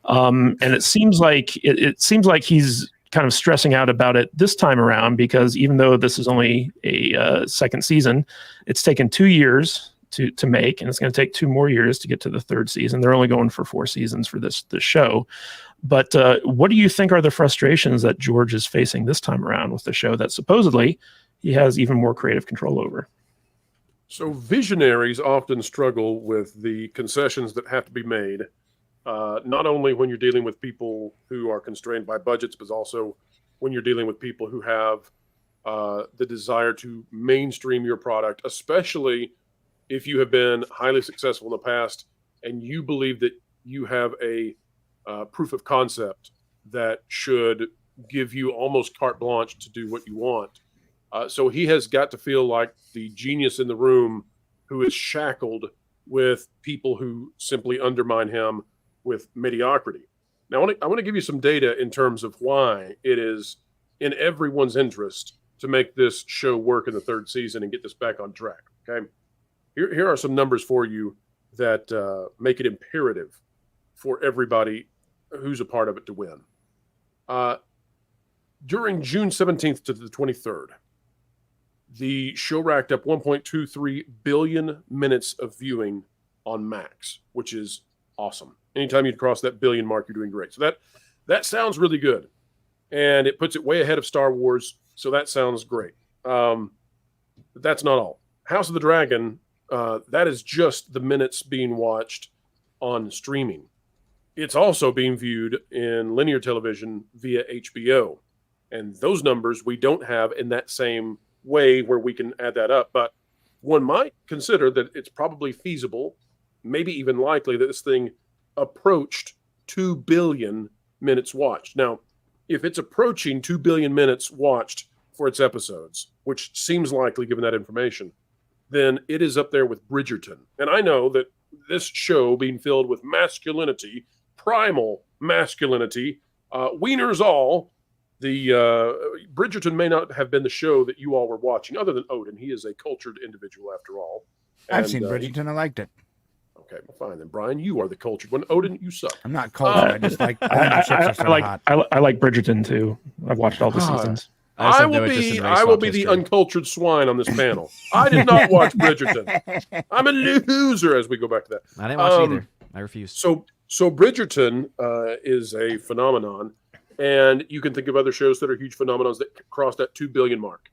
And it seems like he's kind of stressing out about it this time around, because even though this is only a second season, it's taken 2 years to make, and it's going to take 2 more years to get to the third season. They're only going for 4 seasons for this show. But what do you think are the frustrations that George is facing this time around with the show that supposedly he has even more creative control over? So visionaries often struggle with the concessions that have to be made, not only when you're dealing with people who are constrained by budgets, but also when you're dealing with people who have the desire to mainstream your product, especially if you have been highly successful in the past and you believe that you have a proof of concept that should give you almost carte blanche to do what you want. So he has got to feel like the genius in the room who is shackled with people who simply undermine him with mediocrity. Now, I want to give you some data in terms of why it is in everyone's interest to make this show work in the third season and get this back on track. Okay, here are some numbers for you that make it imperative for everybody who's a part of it to win. During June 17th to the 23rd, the show racked up 1.23 billion minutes of viewing on Max, which is awesome. Anytime you cross that billion mark, you're doing great. So that sounds really good. And it puts it way ahead of Star Wars. So that sounds great. But that's not all. House of the Dragon, that is just the minutes being watched on streaming. It's also being viewed in linear television via HBO. And those numbers we don't have in that same way where we can add that up. But one might consider that it's probably feasible, maybe even likely, that this thing approached 2 billion minutes watched. Now, if it's approaching 2 billion minutes watched for its episodes, which seems likely given that information, then it is up there with Bridgerton. And I know that this show being filled with masculinity, primal masculinity, wieners all, the Bridgerton may not have been the show that you all were watching, other than Odin. He is a cultured individual after all. I've seen Bridgerton. I liked it. Okay, well, fine then. Brian, you are the cultured one. Odin, you suck. I'm not cultured. I just like. I like Bridgerton too. I've watched all the seasons. I will be the uncultured swine on this panel. I did not watch Bridgerton. I'm a loser as we go back to that. I didn't watch either. I refuse. So Bridgerton is a phenomenon, and you can think of other shows that are huge phenomenons that cross that 2 billion mark.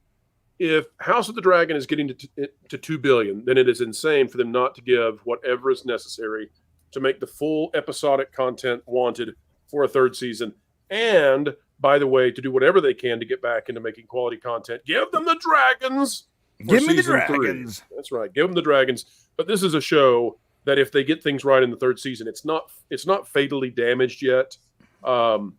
If House of the Dragon is getting to 2 billion, then it is insane for them not to give whatever is necessary to make the full episodic content wanted for a third season. And, by the way, to do whatever they can to get back into making quality content. Give them the dragons. Give me the dragons. 3. That's right. Give them the dragons. But this is a show that if they get things right in the third season, it's not fatally damaged yet. And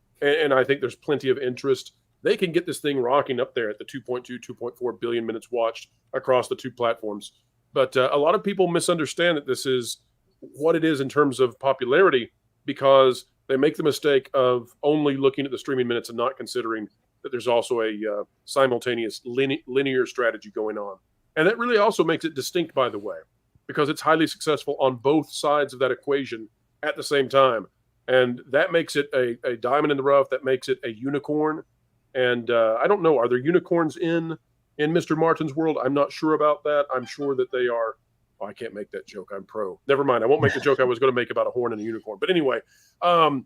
I think there's plenty of interest. They can get this thing rocking up there at the 2.2, 2.4 billion minutes watched across the two platforms. But a lot of people misunderstand that this is what it is in terms of popularity, because they make the mistake of only looking at the streaming minutes and not considering that there's also a simultaneous linear strategy going on. And that really also makes it distinct, by the way, because it's highly successful on both sides of that equation at the same time. And that makes it a diamond in the rough. That makes it a unicorn. And I don't know, are there unicorns in Mr. Martin's world? I'm not sure about that. I'm sure that they are. Oh, I can't make that joke. I'm pro. Never mind. I won't make the joke I was going to make about a horn and a unicorn. But anyway, I've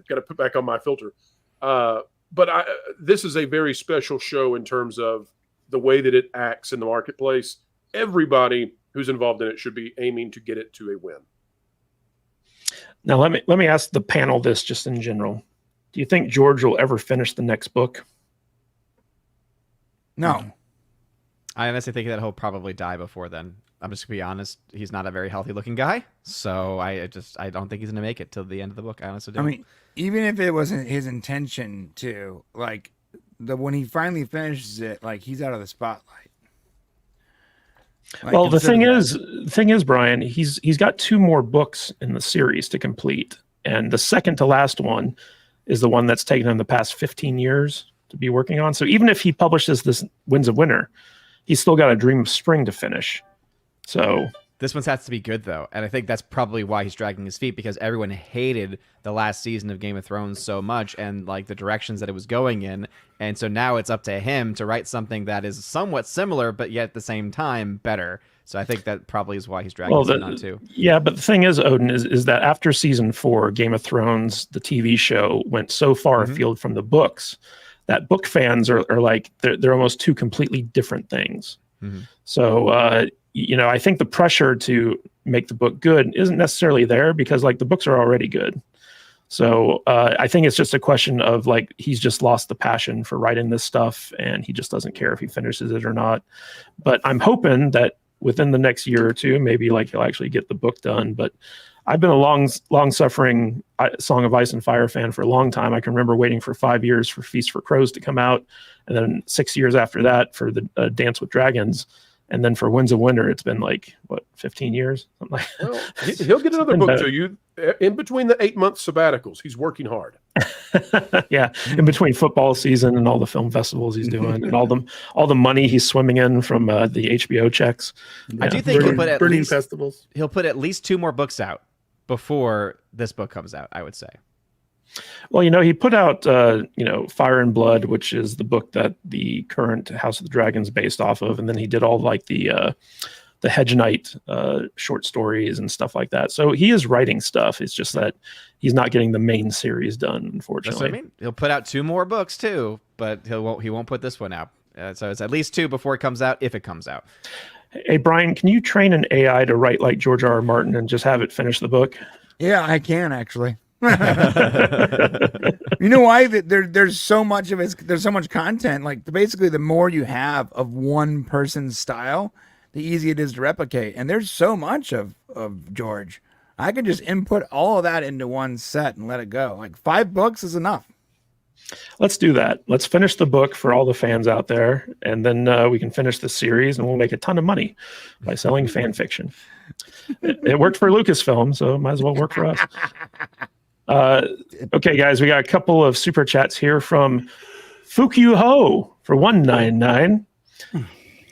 got to put back on my filter. But this is a very special show in terms of the way that it acts in the marketplace. Everybody who's involved in it should be aiming to get it to a win. Now, let me ask the panel this just in general. Do you think George will ever finish the next book? No. I honestly think that he'll probably die before then. I'm just going to be honest. He's not a very healthy looking guy. So I don't think he's going to make it till the end of the book. I honestly don't. I mean, even if it wasn't his intention to, like, when he finally finishes it, like, he's out of the spotlight. Like, well, the thing is, Brian, he's got 2 more books in the series to complete. And the second to last one is the one that's taken him the past 15 years to be working on. So even if he publishes this Winds of Winter, he's still got a Dream of Spring to finish. So this one has to be good, though. And I think that's probably why he's dragging his feet, because everyone hated the last season of Game of Thrones so much and like the directions that it was going in. And so now it's up to him to write something that is somewhat similar, but yet at the same time better. So I think that probably is why he's dragging his feet on too. Yeah, but the thing is, Odin, is that after season 4, Game of Thrones, the TV show, went so far afield from the books that book fans are like, they're almost 2 completely different things. So, I think the pressure to make the book good isn't necessarily there, because like the books are already good. So I think it's just a question of like, he's just lost the passion for writing this stuff and he just doesn't care if he finishes it or not. But I'm hoping that within the next year or 2, maybe like he'll actually get the book done. But I've been a long suffering Song of Ice and Fire fan for a long time. I can remember waiting for 5 years for Feast for Crows to come out, and then 6 years after that for the Dance with Dragons. And then for Winds of Winter, it's been like, 15 years? Something like that. Well, he'll get another book to you in between the 8-month sabbaticals. He's working hard. Yeah, in between football season and all the film festivals he's doing, and all the money he's swimming in from the HBO checks. I do think he'll put at least 2 more books out before this book comes out, I would say. Well, he put out, Fire and Blood, which is the book that the current House of the Dragons based off of. And then he did all like the the Hedge Knight short stories and stuff like that. So he is writing stuff. It's just that he's not getting the main series done, unfortunately. That's what I mean. He'll put out 2 more books too, but he won't put this one out. So it's at least 2 before it comes out, if it comes out. Hey, Brian, can you train an AI to write like George R.R. Martin and just have it finish the book? Yeah, I can actually. You know why? There's so much of it. There's so much content. Like basically, the more you have of one person's style, the easier it is to replicate. And there's so much of George. I can just input all of that into one set and let it go. Like 5 books is enough. Let's do that. Let's finish the book for all the fans out there, and then we can finish the series, and we'll make a ton of money by selling fan fiction. It worked for Lucasfilm, so it might as well work for us. Okay, guys, we got a couple of super chats here from Fukyu Ho for 199.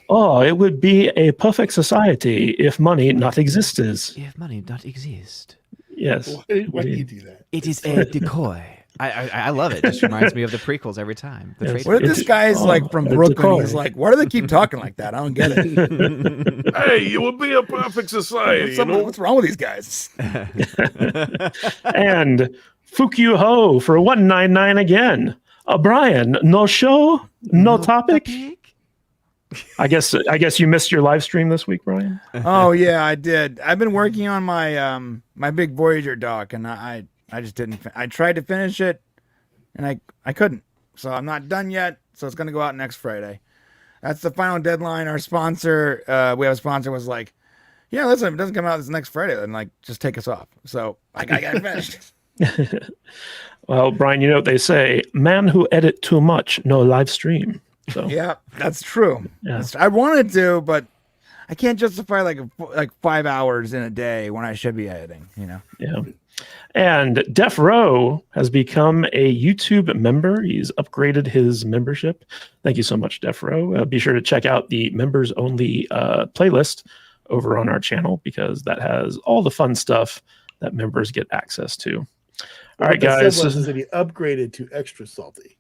Oh, it would be a perfect society if money not existed. If money not exist. Yes. Why do you do that? It is a decoy. I love it. It just reminds me of the prequels every time. Yes. What if this guy's like from Brooklyn? He's like, why do they keep talking like that? I don't get it. Hey, it would be a perfect society. What's wrong with these guys? And Fukyu Ho for 199 again. Brian, no show, no topic. I guess you missed your live stream this week, Brian. Oh yeah, I did. I've been working on my my big Voyager doc, and I just didn't. I tried to finish it, and I couldn't. So I'm not done yet. So it's gonna go out next Friday. That's the final deadline. Our sponsor, we have a sponsor, was like, "Yeah, listen, if it doesn't come out this next Friday, then like just take us off." So I got it finished. Well, Brian, you know what they say: man who edit too much, no live stream. So Yeah, that's true. Yeah. I wanted to, but I can't justify like 5 hours in a day when I should be editing. You know. Yeah. And Def Row has become a YouTube member. He's upgraded his membership. Thank you so much, Def Row. Be sure to check out the members only playlist over on our channel, because that has all the fun stuff that members get access to. All right, guys. Said was that he upgraded to extra salty.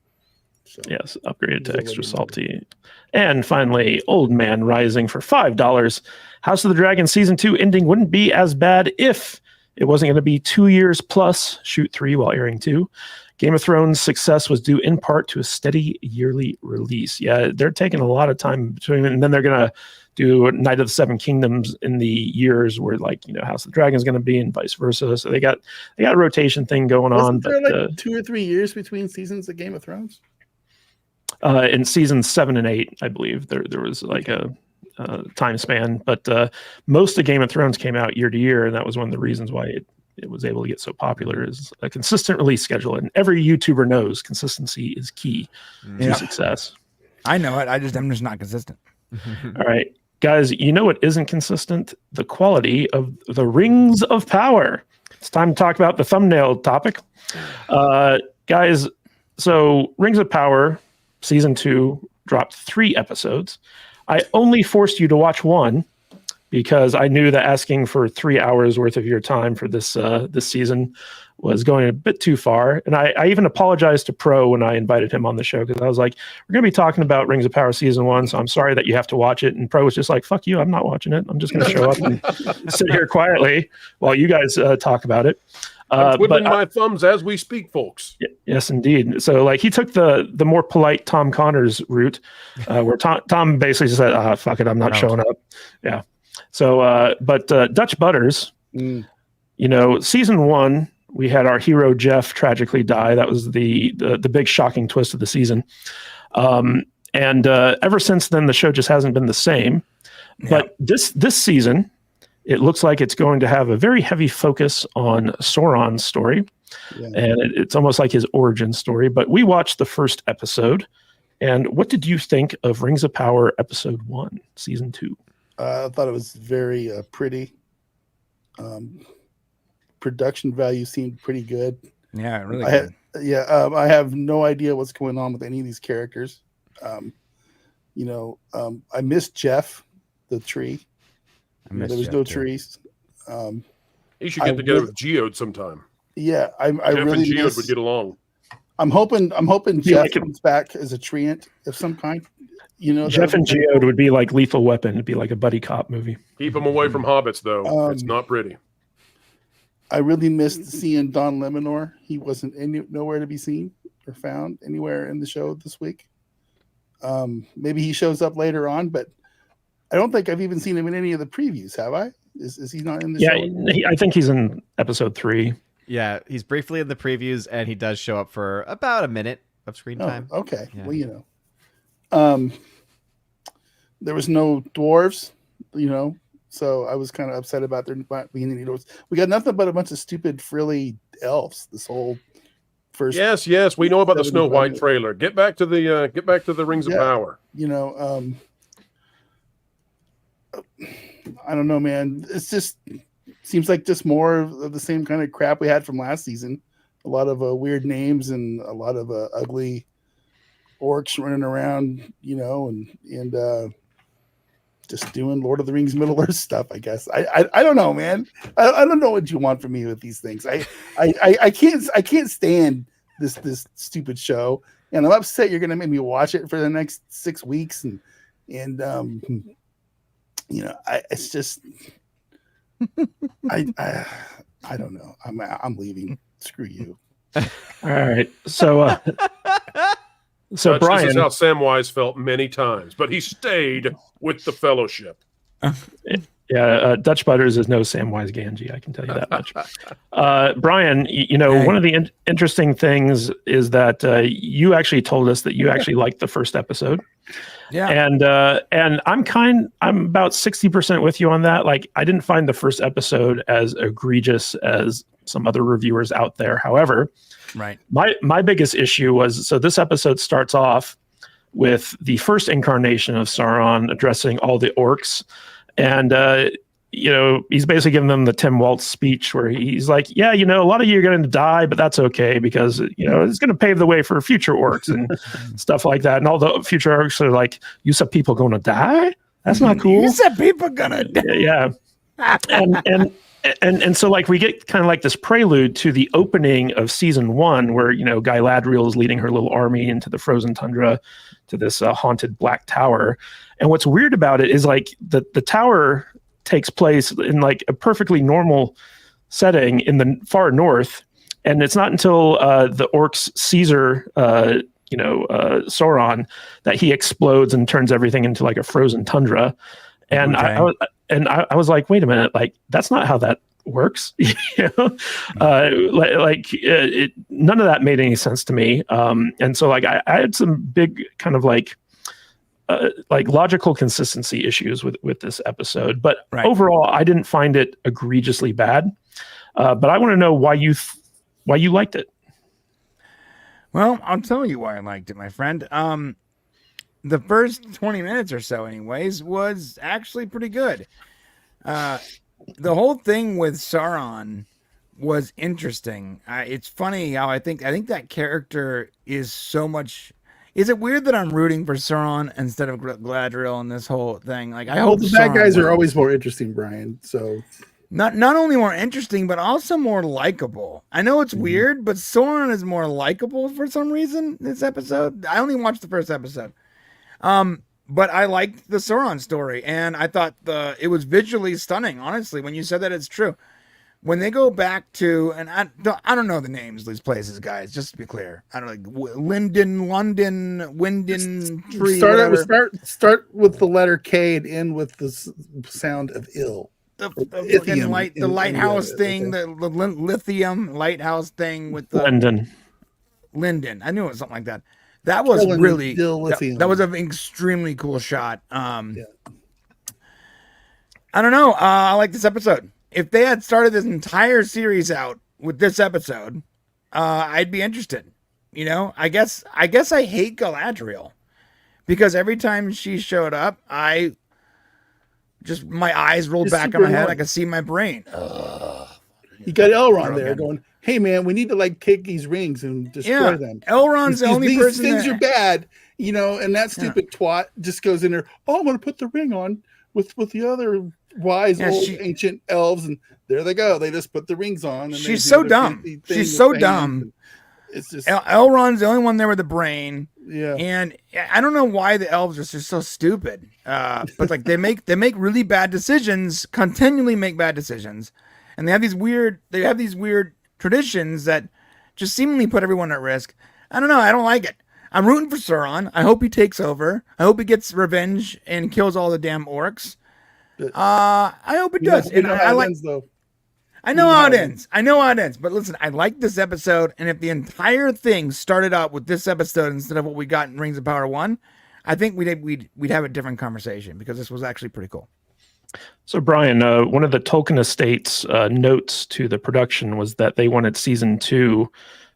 So, yes, upgraded to extra salty. And finally, Old Man Rising for $5. House of the Dragon Season 2 ending wouldn't be as bad if it wasn't going to be 2 years plus shoot 3 while airing 2. Game of Thrones' success was due in part to a steady yearly release. Yeah, they're taking a lot of time between, and then they're going to do Night of the Seven Kingdoms in the years where, like, you know, House of the Dragon is going to be, and vice versa. So they got a rotation thing going on. There like 2 or 3 years between seasons of Game of Thrones? In seasons 7 and 8, I believe there was like a time span, but most of Game of Thrones came out year to year, and that was one of the reasons why it was able to get so popular, is a consistent release schedule. And every YouTuber knows consistency is key to success. I know it. I'm just not consistent. All right, guys, you know what isn't consistent? The quality of the Rings of Power. It's time to talk about the thumbnail topic. Guys, so Rings of Power Season 2 dropped 3 episodes. I only forced you to watch 1 because I knew that asking for 3 hours worth of your time for this season was going a bit too far. And I even apologized to Pro when I invited him on the show, because I was like, we're going to be talking about Rings of Power Season 1, so I'm sorry that you have to watch it. And Pro was just like, fuck you, I'm not watching it. I'm just going to show up and sit here quietly while you guys talk about it. I'm twiddling my thumbs as we speak, folks. Yes, indeed. So, like, he took the more polite Tom Connors route, where Tom basically said, fuck it, I'm not showing up. Yeah. So, but Dutch Butters, you know, Season 1, we had our hero Jeff tragically die. That was the big shocking twist of the season. And ever since then, the show just hasn't been the same. Yeah. But this season, it looks like it's going to have a very heavy focus on Sauron's story. Yeah. And it's almost like his origin story. But we watched the first episode. And what did you think of Rings of Power Episode 1, Season 2? I thought it was very pretty. Production value seemed pretty good. Yeah, really good. I have no idea what's going on with any of these characters. You know, I missed Jeff, the tree. There was no trees. You should get together with Geode sometime. Yeah, I Jeff really and Geode would get along. I'm hoping Jeff comes back as a treant of some kind. You know, Jeff and Geode would be like Lethal Weapon. It'd be like a buddy cop movie. Keep them away from hobbits, though. It's not pretty. I really missed seeing Don Lemonor. He wasn't nowhere to be seen or found anywhere in the show this week. Maybe he shows up later on, but I don't think I've even seen him in any of the previews. Have I? Is he not in the show? Yeah, I think he's in episode 3. Yeah, he's briefly in the previews, and he does show up for about a minute of screen time. Okay. Yeah. Well, you know. There was no dwarves, you know, so I was kind of upset about there not being any dwarves. We got nothing but a bunch of stupid, frilly elves this whole first. Yes, we know about the Snow White trailer. Get back to the Rings of Power. You know, I don't know, man. It's just seems like just more of the same kind of crap we had from last season. A lot of weird names and a lot of ugly orcs running around, you know, and just doing Lord of the Rings Middle Earth stuff, I guess. I don't know, man. I don't know what you want from me with these things. I can't stand this stupid show, and I'm upset you're gonna make me watch it for the next 6 weeks, and you know, it's just I don't know. I'm leaving. Screw you. All right, so so Brian, this is how Samwise felt many times, but he stayed with the Fellowship. Yeah, Dutch Butters is no Samwise Gamgee, I can tell you that much. Brian, you know, one of the interesting things is that you actually told us that you actually liked the first episode. Yeah. And I'm about 60% with you on that. Like, I didn't find the first episode as egregious as some other reviewers out there. However, right. My biggest issue was, so this episode starts off with the first incarnation of Sauron addressing all the orcs. And, you know, he's basically giving them the Tim Waltz speech where he's like, yeah, you know, a lot of you are going to die, but that's okay because, you know, it's going to pave the way for future orcs and stuff like that. And all the future orcs are like, you said people going to die? That's not cool. You said people gonna die. Yeah. And so like we get kind of like this prelude to the opening of season 1 where, you know, Galadriel is leading her little army into the frozen tundra to this haunted black tower. And what's weird about it is like the tower takes place in like a perfectly normal setting in the far north. And it's not until the orcs Caesar, Sauron, that he explodes and turns everything into like a frozen tundra. And Okay. I was like, wait a minute, like that's not how that works. You know? None of that made any sense to me. And so like I had some big kind of like logical consistency issues with this episode, but overall I didn't find it egregiously bad. But I want to know why you liked it. Well, I'll tell you why I liked it, my friend. The first 20 minutes or so, anyways, was actually pretty good. The whole thing with Sauron was interesting. It's funny how I think that character is so much. Is it weird that I'm rooting for Sauron instead of Galadriel in this whole thing? Like, I hope the bad guys Sauron are always more interesting, Brian. So not only more interesting, but also more likable. I know it's weird, but Sauron is more likable for some reason this episode. I only watched the first episode. But I liked the Sauron story, and I thought it was visually stunning. Honestly, when you said that, it's true. When they go back to, and I don't know the names of these places, guys. Just to be clear, I don't know, London, Winden, Tree. Start with the letter K and end with the sound of ill. The lighthouse thing, the lithium lighthouse thing with the Linden. I knew it was something like that. That was really that was an extremely cool shot. I don't know. I like this episode. If they had started this entire series out with this episode, I'd be interested. You know, I guess I hate Galadriel because every time she showed up, my eyes rolled back in my head. I could see my brain. You got Elrond there going, hey man, we need to like take these rings and destroy them. Elrond's the only person. These things are bad, you know, and that stupid twat just goes in there. Oh, I'm gonna put the ring on with the other wise old ancient elves, and there they go. They just put the rings on. And she's so dumb. She's so dumb. it's just Elrond's the only one there with a brain. yeah. And I don't know why the elves are just so stupid. But like they make really bad decisions, continually make bad decisions. And they have these weird traditions that just seemingly put everyone at risk. I don't know. I don't like it. I'm rooting for Sauron. I hope he takes over. I hope he gets revenge and kills all the damn orcs. I hope it does. And I like. Though. I know how it ends. I know how it ends. But listen, I like this episode. And if the entire thing started out with this episode instead of what we got in Rings of Power 1, I think we'd have a different conversation because this was actually pretty cool. So, Brian, one of the Tolkien estate's notes to the production was that they wanted season 2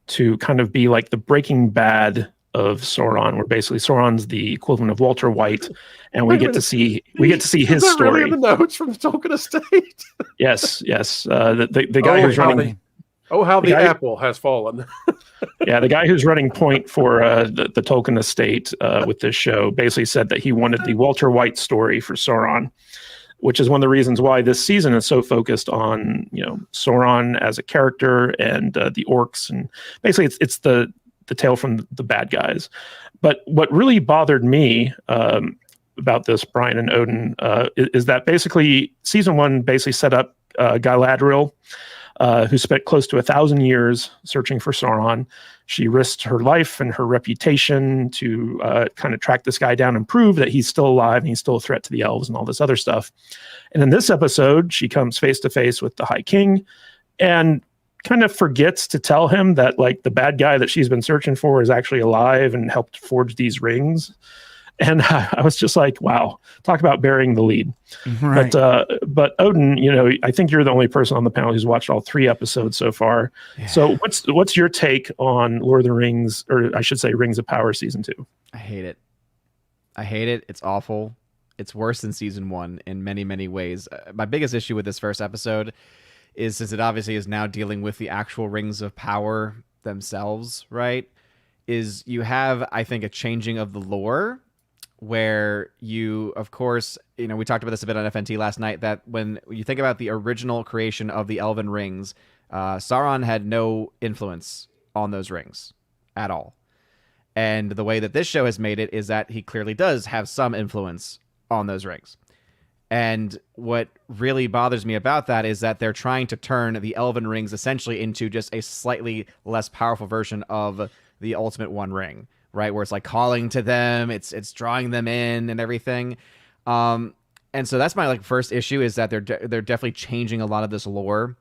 to kind of be like the Breaking Bad of Sauron, where basically Sauron's the equivalent of Walter White, and we get to see his story. Really in the notes from the Tolkien estate? Yes. The guy who's running. How the apple has fallen. Yeah, the guy who's running point for the Tolkien estate with this show basically said that he wanted the Walter White story for Sauron, which is one of the reasons why this season is so focused on Sauron as a character and the orcs, and basically it's the tale from the bad guys. But what really bothered me about this, Brian and Odin, is that basically season 1 basically set up Galadriel, who spent close to 1,000 years searching for Sauron. She risked her life and her reputation to kind of track this guy down and prove that he's still alive and he's still a threat to the elves and all this other stuff. And in this episode, she comes face to face with the High King and kind of forgets to tell him that like the bad guy that she's been searching for is actually alive and helped forge these rings. And I was just like, wow, talk about burying the lead. Right. But Odin, I think you're the only person on the panel who's watched all 3 episodes so far. Yeah. So what's your take on Lord of the Rings, or I should say Rings of Power season 2? I hate it. It's awful. It's worse than season 1 in many, many ways. My biggest issue with this first episode is, since it obviously is now dealing with the actual Rings of Power themselves, right? Is you have, I think, a changing of the lore, where you, of course, we talked about this a bit on FNT last night, that when you think about the original creation of the Elven Rings, Sauron had no influence on those rings at all. And the way that this show has made it is that he clearly does have some influence on those rings. And what really bothers me about that is that they're trying to turn the Elven Rings essentially into just a slightly less powerful version of the Ultimate One Ring, right? Where it's like calling to them, it's drawing them in and everything. And so that's my first issue, is that they're definitely changing a lot of this lore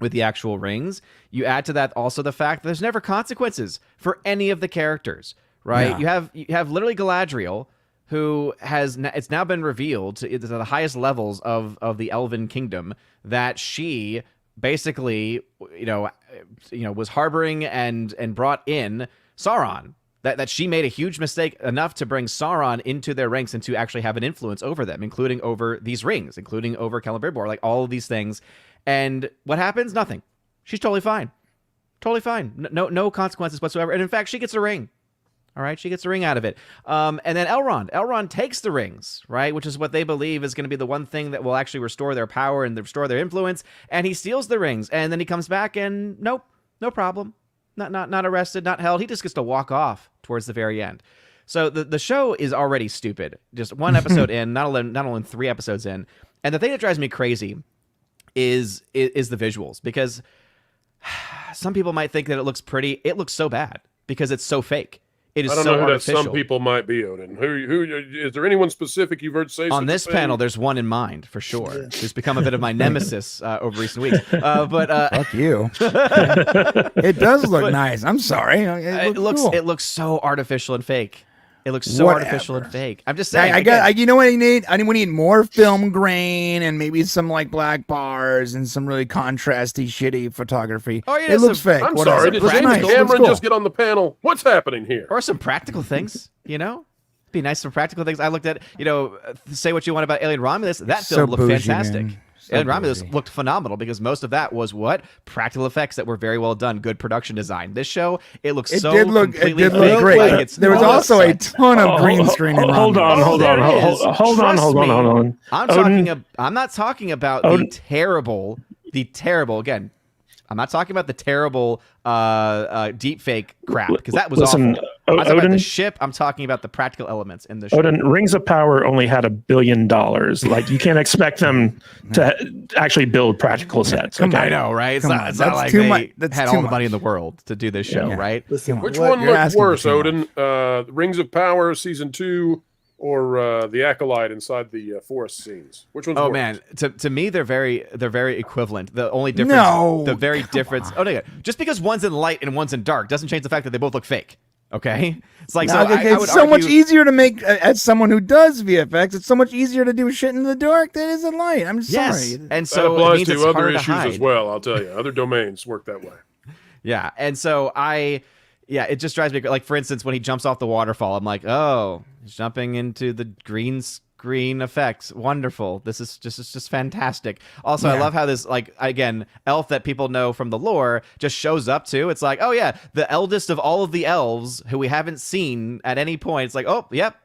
with the actual rings. You add to that also the fact that there's never consequences for any of the characters, right? Yeah. You have literally Galadriel, who it's now been revealed to the highest levels of the Elven Kingdom that she basically, was harboring and brought in Sauron. That she made a huge mistake enough to bring Sauron into their ranks and to actually have an influence over them, including over these rings, including over Celebrimbor, like all of these things. And what happens? Nothing. She's totally fine. Totally fine. No consequences whatsoever. And in fact, she gets a ring. All right, she gets a ring out of it. And then Elrond takes the rings, right, which is what they believe is going to be the one thing that will actually restore their power and restore their influence. And he steals the rings, and then he comes back, and nope, no problem, not arrested, not held. He just gets to walk off towards the very end. So the show is already stupid. Just one episode in, not only 3 episodes in. And the thing that drives me crazy is the visuals, because some people might think that it looks pretty. It looks so bad because it's so fake. It is I don't so know who artificial. that some people might be, Odin. Who is there anyone specific you've heard say on this panel? There's one in mind for sure. Who's become a bit of my nemesis over recent weeks. But fuck you. It does look nice. I'm sorry. It looks so artificial and fake. It looks so artificial and fake. I'm just saying. You know what I need? We need more film grain and maybe some black bars and some really contrasty, shitty photography. Oh, yeah, it looks fake. I'm sorry. Did James Cameron just get on the panel? What's happening here? Or some practical things, Be nice, some practical things. I looked at, say what you want about Alien Romulus. That film looked fantastic. Alien Romulus looked phenomenal because most of that was practical effects that were very well done, good production design. This show, it looks it did look great. There was also a ton of green screen. Hold on. I'm not talking about the terrible. Again, I'm not talking about the terrible deep fake crap, because that was Listen, awful. I'm talking about Odin, the ship. I'm talking about the practical elements in the show. Odin, Rings of Power only had $1 billion. Like, you can't expect them to actually build practical sets. I Okay? know, right? It's Come not, on, it's not that's like too they much- that's had too all the money much. in the world to do this show, Yeah. right? Listen, Come on. Which what- one You're looked asking worse, for too Odin? Rings of Power season 2 or the Acolyte inside the forest scenes? Which one's Oh worse? man, to me they're very equivalent. The only difference, No, the very come difference. on. Oh no, just because one's in light and one's in dark doesn't change the fact that they both look fake. Okay, it's like No, so. okay, I would it's so much argue- easier to make as someone who does VFX. It's so much easier to do shit in the dark than it is in light. I'm Yes, sorry. and That so it applies means it's to other harder to issues as hide. well. I'll tell you, other domains work that way. Yeah, and so it just drives me like, for instance, when he jumps off the waterfall, I'm like, oh, he's jumping into the green screen effects. Wonderful. This is just fantastic. Also, I Yeah. love how this, like, again, elf that people know from the lore just shows up too. It's like, oh yeah, the eldest of all of the elves who we haven't seen at any point. It's like, oh, yep.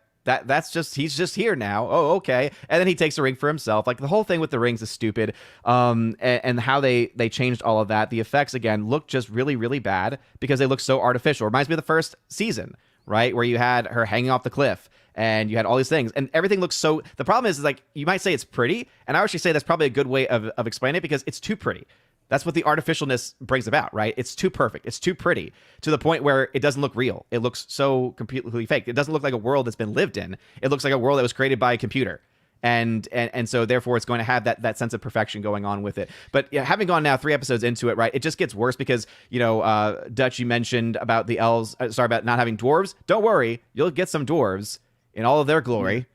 He's just here now. Oh, okay. And then he takes a ring for himself. Like, the whole thing with the rings is stupid. And how they changed all of that. The effects, again, look just really, really bad because they look so artificial. Reminds me of the first season, right? Where you had her hanging off the cliff and you had all these things and everything looks so, the problem is like, you might say it's pretty. And I actually say that's probably a good way of explaining it because it's too pretty. That's what the artificialness brings about, right? It's too perfect. It's too pretty to the point where it doesn't look real. It looks so completely fake. It doesn't look like a world that's been lived in. It looks like a world that was created by a computer. And so therefore it's going to have that sense of perfection going on with it. But yeah, having gone now 3 episodes into it, right, it just gets worse because, Dutch, you mentioned about the elves, about not having dwarves. Don't worry, you'll get some dwarves in all of their glory,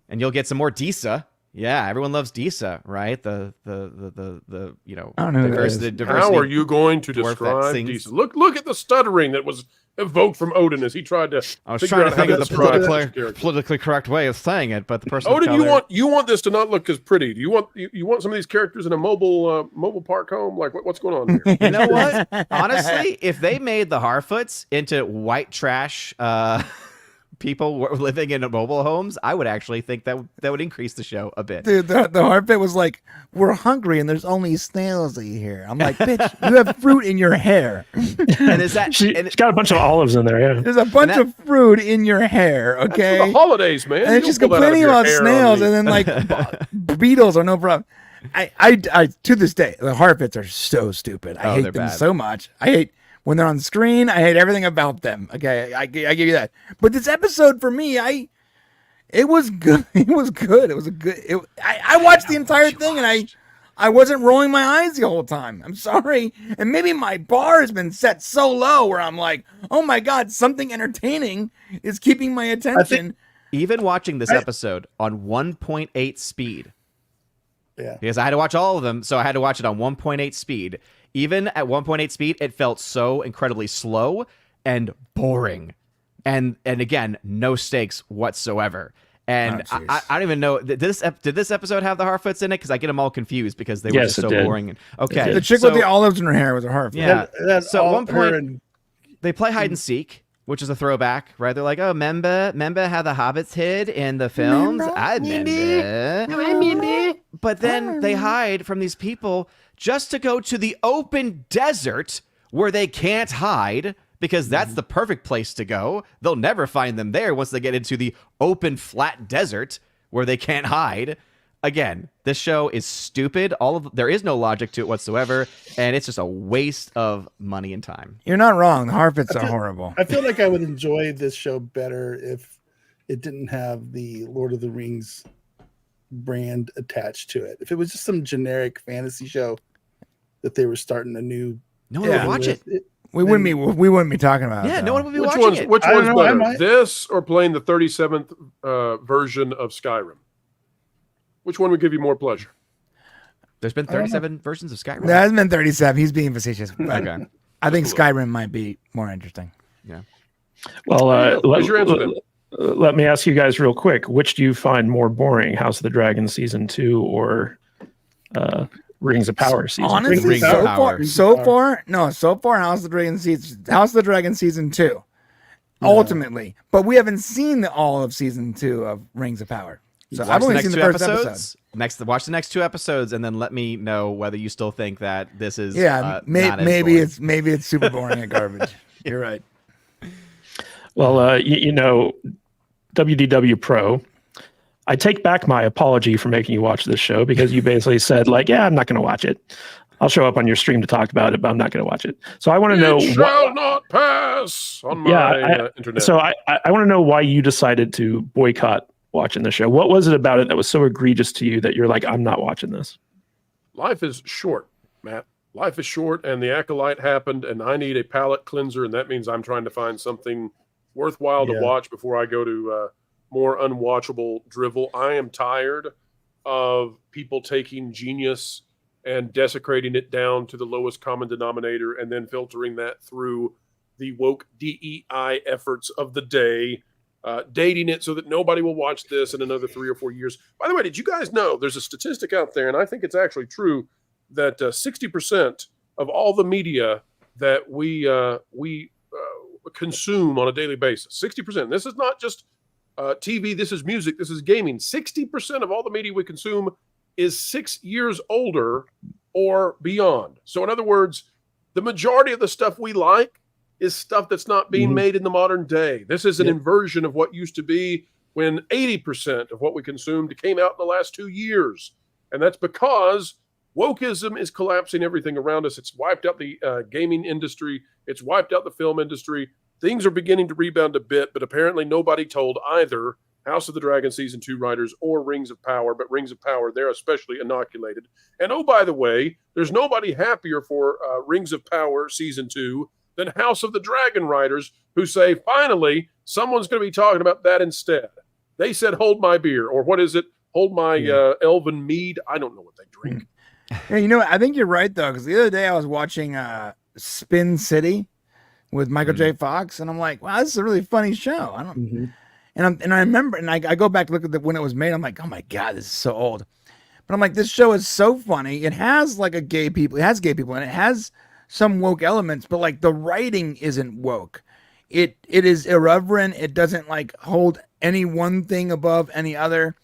and you'll get some more Disa. Yeah, everyone loves Disa, right? The I don't know who that is. diversity. How are you going to dwarf that describe sings. these? Look at the stuttering that was evoked from Odin as he tried to I was figure trying out to how think to of the describe this politically, character. politically correct way of saying it, but the person. of Odin, color- you want this to not look as pretty? Do you want some of these characters in a mobile park home? Like what's going on here? You know what? Honestly, if they made the Harfoots into white trash people living in mobile homes, I would actually think that would increase the show a bit. Dude, the hard bit was like, we're hungry and there's only snails here. I'm like, bitch, you have fruit in your hair. And is that She's got a bunch of olives in there. Yeah. There's a bunch of fruit in your hair, For the okay? holidays, man. And You she's don't pull that out of complaining your about hair on snails me. and then like beetles are no problem. I to this day, the Harpits are so stupid. I Oh, hate they're them bad. so much. I hate when they're on screen. I hate everything about them. Okay, I give you that. But this episode for me, it was good. It was good. It was a good. I watched the entire thing and I wasn't rolling my eyes the whole time. I'm sorry. And maybe my bar has been set so low where I'm like, oh my God, something entertaining is keeping my attention. even watching this episode on 1.8 speed, Yeah. because I had to watch all of them, so I had to watch it on 1.8 speed. Even at 1.8 speed, it felt so incredibly slow and boring. And again, no stakes whatsoever. And Oh, jeez. I don't even know, did this episode have the Harfoots in it? Because I get them all confused because they were Yes, just it so did. boring. Okay. The chick so, with the olives in her hair was a Harp. Yeah. That's So at all one her point, and- they play hide and seek, which is a throwback, right? They're like, oh, remember how the hobbits hid in the films? I remember. But then they hide from these people just to go to the open desert where they can't hide, because that's the perfect place to go. They'll never find them there once they get into the open, flat desert where they can't hide. Again, this show is stupid. There is no logic to it whatsoever, and it's just a waste of money and time. You're not wrong. The Harpits are horrible. I feel like I would enjoy this show better if it didn't have the Lord of the Rings brand attached to it. If it was just some generic fantasy show that they were starting a new. No one would watch it. We wouldn't be talking about it. Yeah, though. no one would be Which watching one's it. which I don't one's know, I better, might. this or playing the 37th version of Skyrim? Which one would give you more pleasure? There's been 37 versions of Skyrim. That hasn't been 37. He's being facetious. But Okay. I think Skyrim might be more interesting. Well, What's your answer then? let me ask you guys real quick. Which do you find more boring, House of the Dragon Season 2 or Rings of Power Season 2? Honestly, Rings of so Power. far, House of the Dragon season 2. Ultimately, but we haven't seen all of season 2 of Rings of Power. So Watch I've only next seen the two first episode. watch the next 2 episodes and then let me know whether you still think that this is maybe it's super boring and garbage. You're right. Well, WDW Pro, I take back my apology for making you watch this show, because you basically said, like, yeah, I'm not going to watch it. I'll show up on your stream to talk about it, but I'm not going to watch it. So I want to know. It shall not pass on my internet. So I want to know why you decided to boycott watching the show. What was it about it that was so egregious to you that you're like, I'm not watching this? Life is short, Matt. Life is short, and the Acolyte happened, and I need a palate cleanser, and that means I'm trying to find something worthwhile to watch before I go to more unwatchable drivel. I am tired of people taking genius and desecrating it down to the lowest common denominator and then filtering that through the woke DEI efforts of the day, dating it so that nobody will watch this in another 3 or 4 years. By the way, did you guys know there's a statistic out there, and I think it's actually true, that 60% of all the media that we consume on a daily basis, 60%. This is not just TV, this is music, this is gaming. 60% of all the media we consume is 6 years older or beyond. So in other words, the majority of the stuff we like is stuff that's not being made in the modern day. This is an inversion of what used to be when 80% of what we consumed came out in the last 2 years. And that's because wokeism is collapsing everything around us. It's wiped out the gaming industry. It's wiped out the film industry. Things are beginning to rebound a bit, but apparently nobody told either House of the Dragon Season 2 writers or Rings of Power, but Rings of Power, they're especially inoculated. And oh, by the way, there's nobody happier for Rings of Power Season 2 than House of the Dragon writers, who say, finally, someone's going to be talking about that instead. They said, hold my beer, or what is it? Hold my elven mead. I don't know what they drink. Yeah, I think you're right, though, because the other day I was watching Spin City with Michael J. Fox, and I'm like, wow, this is a really funny show. And I remember, and I go back to look at when it was made. I'm like, oh my God, this is so old. But I'm like, this show is so funny. It has like it has gay people, and it has some woke elements, but like the writing isn't woke. It is irreverent. It doesn't like hold any one thing above any other.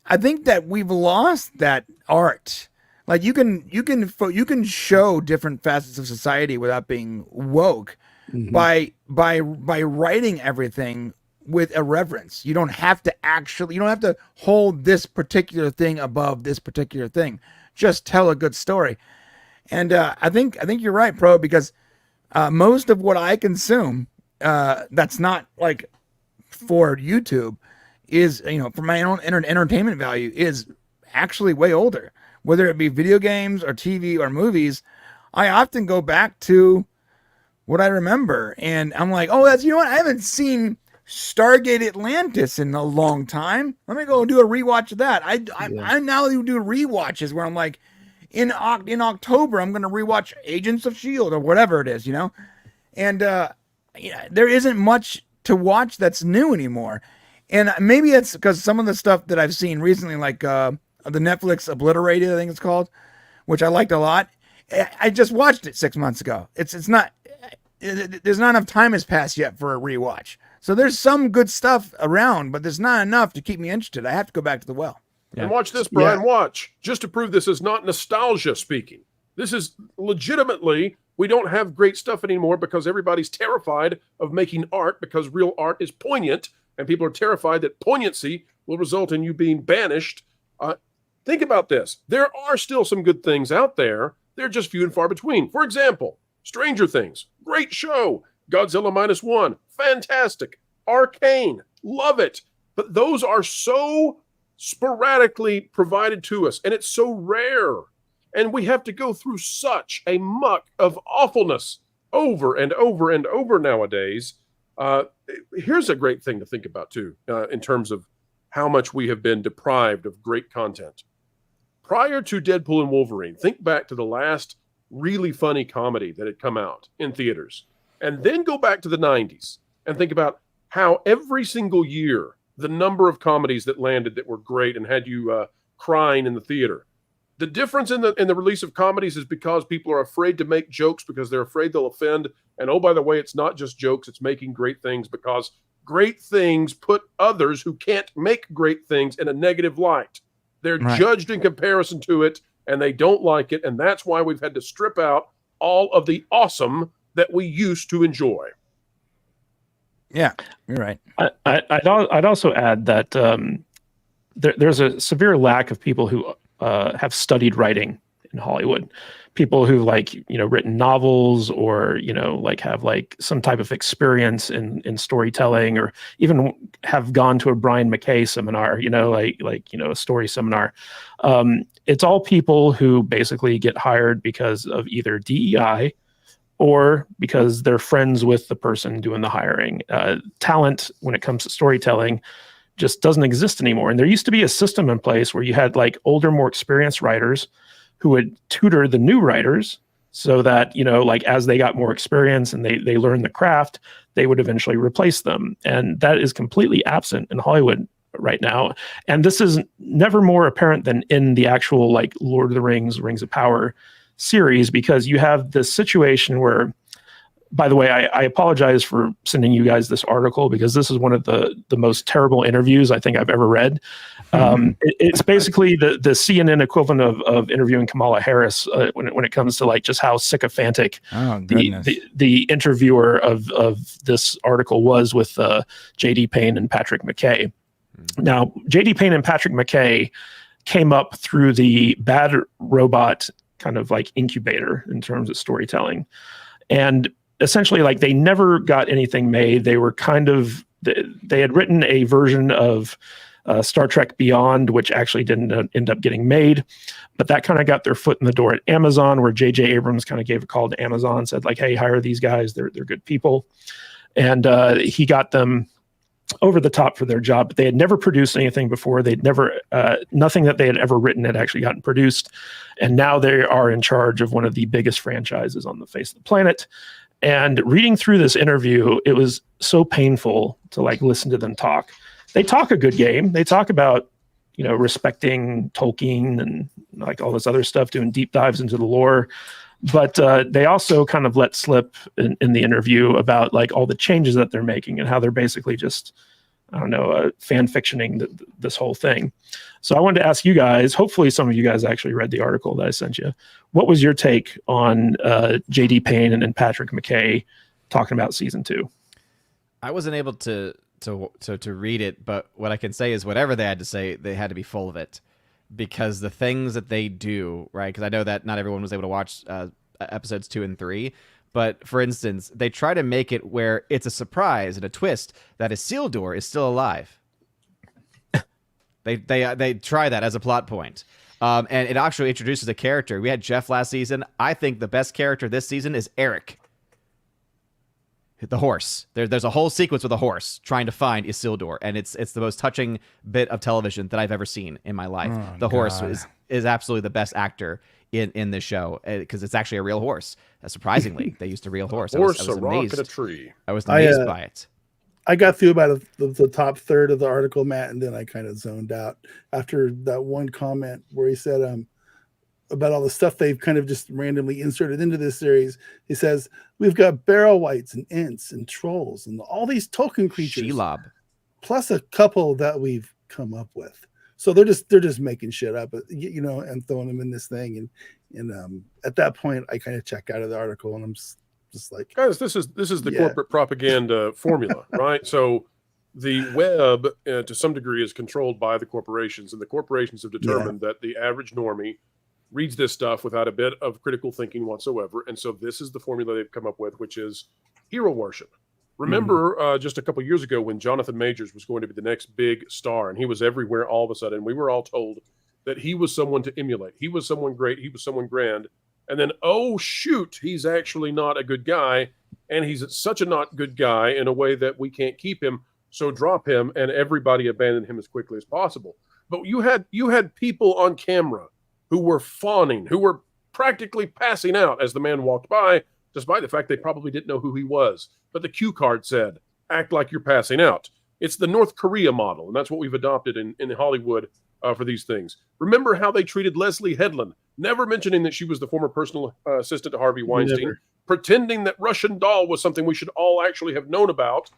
I think that we've lost that art. Like you can show different facets of society without being woke by writing everything with irreverence. You don't have to hold this particular thing above this particular thing. Just tell a good story. And I think you're right, Pro, because most of what I consume that's not like for YouTube is, for my own entertainment value, is actually way older. Whether it be video games or TV or movies, I often go back to what I remember. And I'm like, oh, I haven't seen Stargate Atlantis in a long time. Let me go do a rewatch of that. I now do rewatches where I'm like, in October, I'm going to rewatch Agents of S.H.I.E.L.D. or whatever it is, And there isn't much to watch that's new anymore. And maybe it's because some of the stuff that I've seen recently, like the Netflix Obliterated, I think it's called, which I liked a lot. I just watched it 6 months ago. There's not enough time has passed yet for a rewatch. So there's some good stuff around, but there's not enough to keep me interested. I have to go back to the well. Yeah. And watch this, Brian, watch. Just to prove this is not nostalgia speaking. This is legitimately, we don't have great stuff anymore because everybody's terrified of making art because real art is poignant, and people are terrified that poignancy will result in you being banished. Think about this. There are still some good things out there. They're just few and far between. For example, Stranger Things, great show. Godzilla -1, fantastic. Arcane, love it. But those are so sporadically provided to us, and it's so rare. And we have to go through such a muck of awfulness over and over and over nowadays. Here's a great thing to think about, too, in terms of how much we have been deprived of great content. Prior to Deadpool and Wolverine, think back to the last really funny comedy that had come out in theaters. And then go back to the 90s and think about how every single year, the number of comedies that landed that were great and had you crying in the theater. The difference in the release of comedies is because people are afraid to make jokes because they're afraid they'll offend. And oh, by the way, it's not just jokes, it's making great things, because great things put others who can't make great things in a negative light. They're Right. judged in comparison to it, and they don't like it. And that's why we've had to strip out all of the awesome that we used to enjoy. Yeah, you're right. I'd also add that there's a severe lack of people who have studied writing in Hollywood. People who written novels or have some type of experience in storytelling, or even have gone to a Brian McKay seminar, a story seminar. It's all people who basically get hired because of either DEI or because they're friends with the person doing the hiring. Talent when it comes to storytelling just doesn't exist anymore. And there used to be a system in place where you had older, more experienced writers who would tutor the new writers so that, as they got more experience and they learned the craft, they would eventually replace them. And that is completely absent in Hollywood right now. And this is never more apparent than in the actual Lord of the Rings, Rings of Power series, because you have this situation where, by the way, I apologize for sending you guys this article, because this is one of the most terrible interviews I think I've ever read. It's basically the CNN equivalent of interviewing Kamala Harris when it comes to just how sycophantic the interviewer of this article was with J.D. Payne and Patrick McKay. Now, J.D. Payne and Patrick McKay came up through the Bad Robot kind of incubator in terms of storytelling. And essentially, they never got anything made. They were they had written a version of Star Trek Beyond, which actually didn't end up getting made. But that kind of got their foot in the door at Amazon, where J.J. Abrams kind of gave a call to Amazon, said hey, hire these guys. They're good people. And he got them over the top for their job, but they had never produced anything before. They'd never, nothing that they had ever written had actually gotten produced. And now they are in charge of one of the biggest franchises on the face of the planet. And reading through this interview, it was so painful to listen to them talk. They talk a good game. They talk about, respecting Tolkien and all this other stuff, doing deep dives into the lore. But they also kind of let slip in the interview about all the changes that they're making and how they're basically just, fan fictioning this whole thing. So I wanted to ask you guys, hopefully some of you guys actually read the article that I sent you. What was your take on J.D. Payne and Patrick McKay talking about season 2? I wasn't able to read it, but what I can say is whatever they had to say, they had to be full of it. Because the things that they do, right? Because I know that not everyone was able to watch episodes 2 and 3. But for instance, they try to make it where it's a surprise and a twist that Isildur is still alive. They try that as a plot point. And it actually introduces a character. We had Jeff last season. I think the best character this season is Eric, the horse. There's a whole sequence with a horse trying to find Isildur, and it's the most touching bit of television that I've ever seen in my life. The horse is absolutely the best actor in this show, because it's actually a real horse. Surprisingly, they used a real horse. A rock, and a tree. I was amazed by it. I got through about the top third of the article, Matt, and then I kind of zoned out after that one comment where he said about all the stuff they've kind of just randomly inserted into this series. He says, we've got barrel whites and Ents and trolls and all these Tolkien creatures, Shelob, plus a couple that we've come up with. So they're just making shit up, and throwing them in this thing. And at that point, I kind of check out of the article, and I'm just like, guys, this is the corporate propaganda formula, right? So the web, to some degree, is controlled by the corporations, and the corporations have determined that the average normie reads this stuff without a bit of critical thinking whatsoever. And so this is the formula they've come up with, which is hero worship. Remember just a couple years ago when Jonathan Majors was going to be the next big star, and he was everywhere all of a sudden. We were all told that he was someone to emulate. He was someone great. He was someone grand. And then, oh, shoot, he's actually not a good guy. And he's such a not good guy in a way that we can't keep him. So drop him, and everybody abandon him as quickly as possible. But you had people on camera who were fawning, who were practically passing out as the man walked by, despite the fact they probably didn't know who he was. But the cue card said, act like you're passing out. It's the North Korea model, and that's what we've adopted in Hollywood for these things. Remember how they treated Leslie Headland, never mentioning that she was the former personal assistant to Harvey Weinstein, pretending that Russian doll was something we should all actually have known about,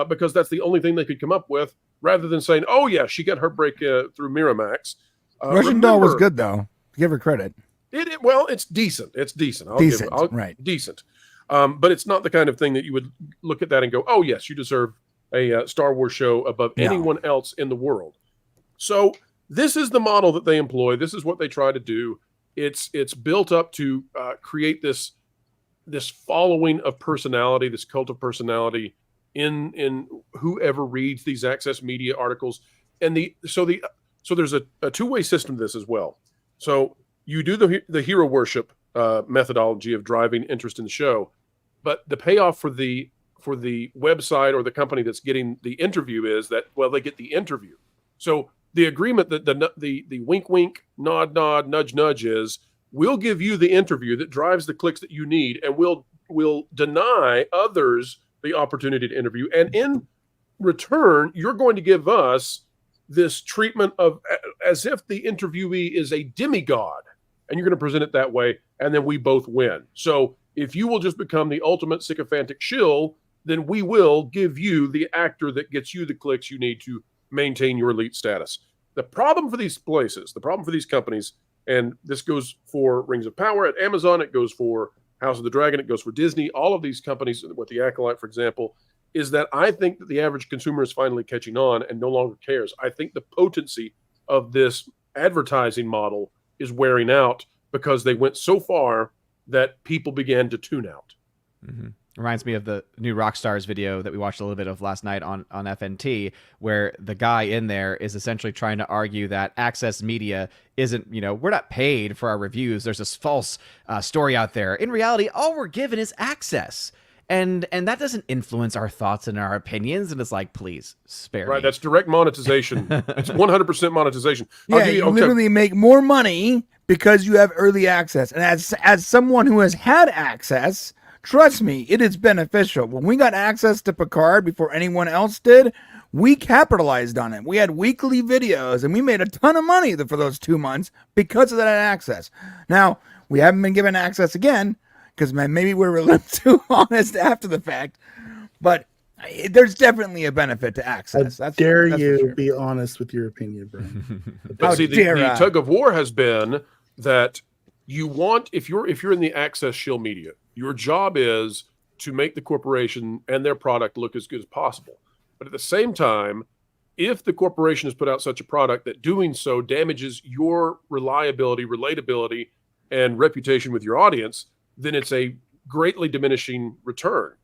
because that's the only thing they could come up with, rather than saying, oh, yeah, she got her break through Miramax. Russian Doll was good though. Give her credit. Well, it's decent. It's decent. Right. Decent. But it's not the kind of thing that you would look at that and go, "Oh yes, you deserve a Star Wars show above anyone else in the world." So this is the model that they employ. This is what they try to do. It's built up to create this following of personality, this cult of personality in whoever reads these Access Media articles. And so there's a two-way system to this as well. So you do the hero worship methodology of driving interest in the show, but the payoff for the website or the company that's getting the interview is that, well, they get the interview. So the agreement that the wink wink, nod nod, nudge nudge is, we'll give you the interview that drives the clicks that you need, and we'll deny others the opportunity to interview, and in return you're going to give us this treatment of as if the interviewee is a demigod, and you're going to present it that way, and then we both win. So if you will just become the ultimate sycophantic shill, then we will give you the actor that gets you the clicks you need to maintain your elite status. The problem for these places, the problem for these companies, and this goes for Rings of Power at Amazon, it goes for House of the Dragon, it goes for Disney, all of these companies, with the Acolyte, for example, is that I think that the average consumer is finally catching on and no longer cares. I think the potency of this advertising model is wearing out because they went so far that people began to tune out. Mm-hmm. Reminds me of the new Rockstars video that we watched a little bit of last night on FNT, where the guy in there is essentially trying to argue that Access Media isn't, we're not paid for our reviews. There's this false story out there. In reality, all we're given is access. And that doesn't influence our thoughts and our opinions. And it's like, please spare me. Right, that's direct monetization. It's 100% monetization. You literally make more money because you have early access. And as someone who has had access, trust me, it is beneficial. When we got access to Picard before anyone else did, we capitalized on it. We had weekly videos, and we made a ton of money for those 2 months because of that access. Now, we haven't been given access again, because maybe we're a little too honest after the fact, but there's definitely a benefit to access. That's you be honest with your opinion, bro. But see, the tug of war has been that you want, if you're in the Access shill media, your job is to make the corporation and their product look as good as possible. But at the same time, if the corporation has put out such a product that doing so damages your reliability, relatability, and reputation with your audience, then it's a greatly diminishing return.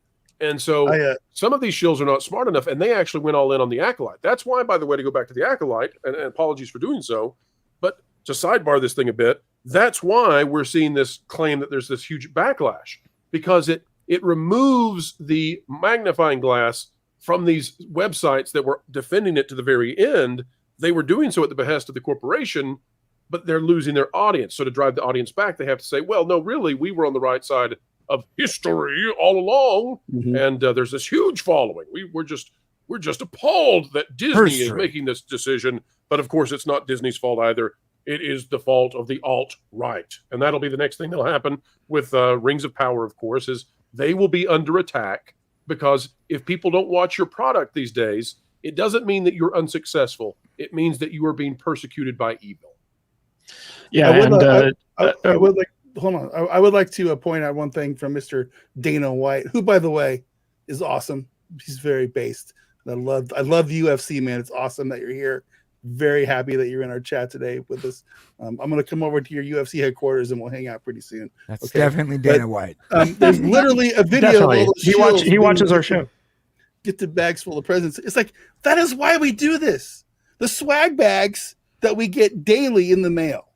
And so some of these shills are not smart enough, and they actually went all in on the Acolyte. That's why, by the way, to go back to the Acolyte, and apologies for doing so, but to sidebar this thing a bit, that's why we're seeing this claim that there's this huge backlash, because it removes the magnifying glass from these websites that were defending it to the very end. They were doing so at the behest of the corporation, but they're losing their audience. So to drive the audience back, they have to say, well, no, really, we were on the right side of history all along. Mm-hmm. And there's this huge following. We're just appalled that Disney is making this decision. But of course, it's not Disney's fault either. It is the fault of the alt-right. And that'll be the next thing that'll happen with Rings of Power, of course, is they will be under attack, because if people don't watch your product these days, it doesn't mean that you're unsuccessful. It means that you are being persecuted by evil. Yeah, I would like. Hold on. I would like to point out one thing from Mr. Dana White, who, by the way, is awesome. He's very based. And I love UFC, man. It's awesome that you're here. Very happy that you're in our chat today with us. I'm going to come over to your UFC headquarters and we'll hang out pretty soon. That's definitely Dana White. There's literally a video. Of all those he watches our show. Get the bags full of presents. It's like, that is why we do this. The swag bags that we get daily in the mail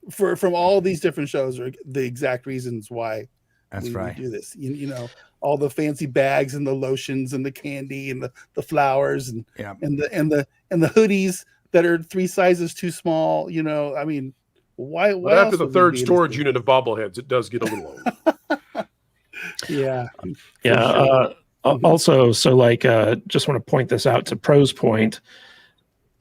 from all these different shows are the exact reasons why we do this. You know, all the fancy bags and the lotions and the candy and the flowers and the hoodies that are 3 sizes too small. You know, I mean, why? But after the third storage unit of bobbleheads, it does get a little old. Yeah. Sure. Also, so just want to point this out to Pro's point.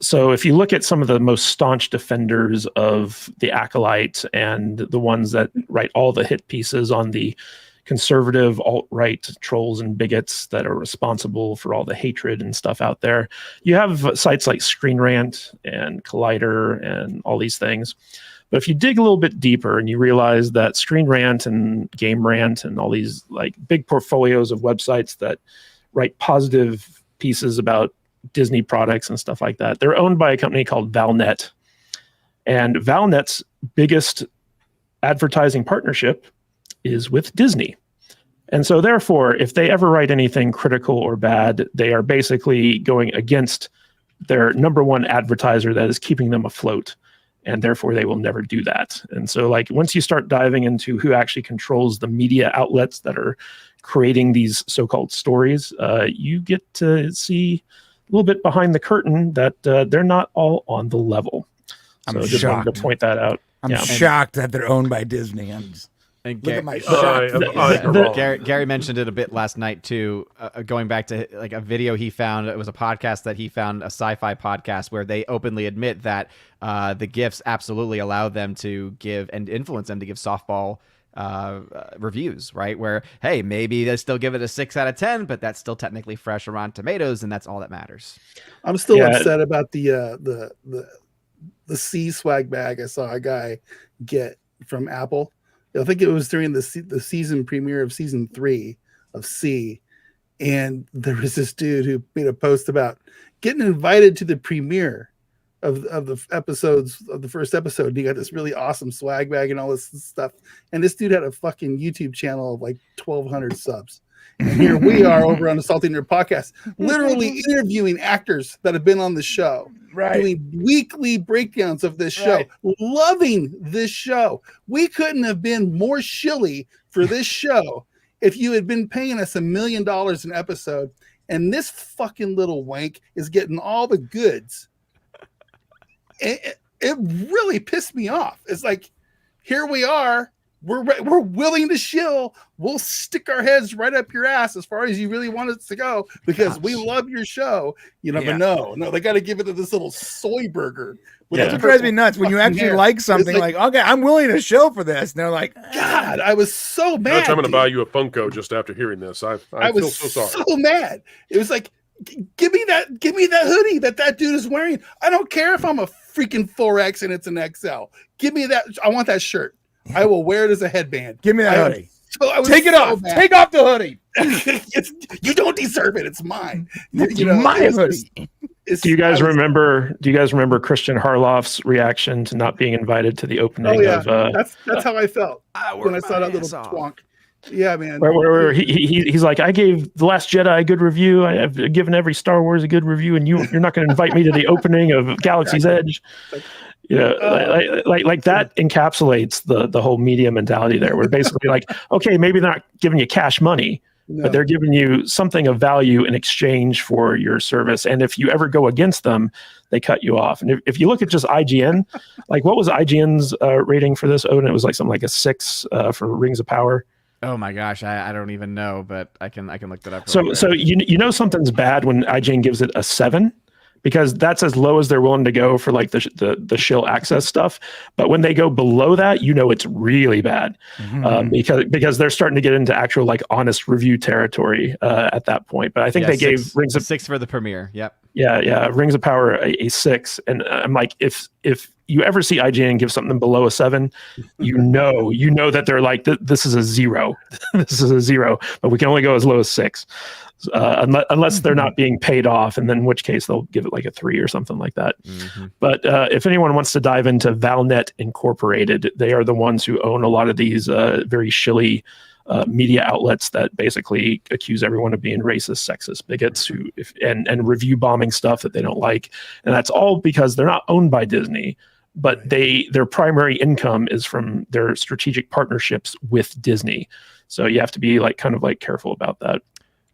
So if you look at some of the most staunch defenders of the Acolyte and the ones that write all the hit pieces on the conservative alt-right trolls and bigots that are responsible for all the hatred and stuff out there. You have sites like Screen Rant and Collider and all these things. But if you dig a little bit deeper and you realize that Screen Rant and Game Rant and all these like big portfolios of websites that write positive pieces about Disney products and stuff like that, they're owned by a company called Valnet. And Valnet's biggest advertising partnership is with Disney. And so therefore, if they ever write anything critical or bad, they are basically going against their number one advertiser that is keeping them afloat. And therefore, they will never do that. And so like once you start diving into who actually controls the media outlets that are creating these so-called stories, you get to see a little bit behind the curtain that they're not all on the level. So I'm just wanted to point that out. I'm shocked that they're owned by Disney. And Look at my Gary mentioned it a bit last night too, going back to like a video he found. It was a podcast that he found, a sci-fi podcast, where they openly admit that the GIFs absolutely allow them to give and influence them to give softball reviews, right? Where, hey, maybe they still give it a 6 out of 10, but that's still technically fresh or Rotten Tomatoes, and that's all that matters. I'm still upset about the C swag bag I saw a guy get from Apple. I think it was during the season premiere of season 3 of C, and there was this dude who made a post about getting invited to the premiere of the episodes of the first episode. And he got this really awesome swag bag and all this stuff, and this dude had a fucking YouTube channel of like 1,200 subs. And here we are over on the Salty Nerd podcast, literally interviewing actors that have been on the show, doing weekly breakdowns of this show, loving this show. We couldn't have been more shilly for this show if you had been paying us $1 million an episode. And this fucking little wank is getting all the goods. It really pissed me off. It's like, here we are. We're willing to shill. We'll stick our heads right up your ass as far as you really want us to go because we love your show. You know, but no, they got to give it to this little soy burger. That's what drives me nuts when you actually like something like, okay, I'm willing to shill for this. And they're like, God, I was so mad. Coach, I'm going to buy you a Funko just after hearing this. I feel so sorry. So mad. It was like, give me that hoodie that dude is wearing. I don't care if I'm a freaking 4X and it's an XL. Give me that. I want that shirt. I will wear it as a headband. Give me that hoodie. Take it off. Mad. Take off the hoodie. You don't deserve it. It's mine. My hoodie. Do you guys remember Christian Harloff's reaction to not being invited to the opening of that's how I felt when I saw that little twonk. Yeah, man. Where he's like, I gave The Last Jedi a good review. I have given every Star Wars a good review, and you're not going to invite me to the opening of Galaxy's Edge. You know, like that encapsulates the whole media mentality there. We're basically like, okay, maybe they're not giving you cash money, but they're giving you something of value in exchange for your service. And if you ever go against them, they cut you off. And if you look at just IGN, like what was IGN's rating for this? And it was like something like a 6 for Rings of Power. Oh my gosh, I don't even know, but I can look that up. So you know something's bad when IGN gives it a 7. Because that's as low as they're willing to go for like the shill access stuff. But when they go below that, you know it's really bad because they're starting to get into actual like honest review territory at that point. But I think they gave Rings of 6 for the premiere. Yep. Yeah, Rings of Power a 6, and I'm like, if you ever see IGN give something below a 7, you know that they're like this is a 0. This is a 0, but we can only go as low as 6. Unless they're not being paid off, and then in which case they'll give it like a 3 or something like that. But if anyone wants to dive into Valnet Incorporated, they are the ones who own a lot of these very shilly media outlets that basically accuse everyone of being racist, sexist, bigots and review bombing stuff that they don't like. And that's all because they're not owned by Disney, but their primary income is from their strategic partnerships with Disney. So you have to be like kind of like careful about that.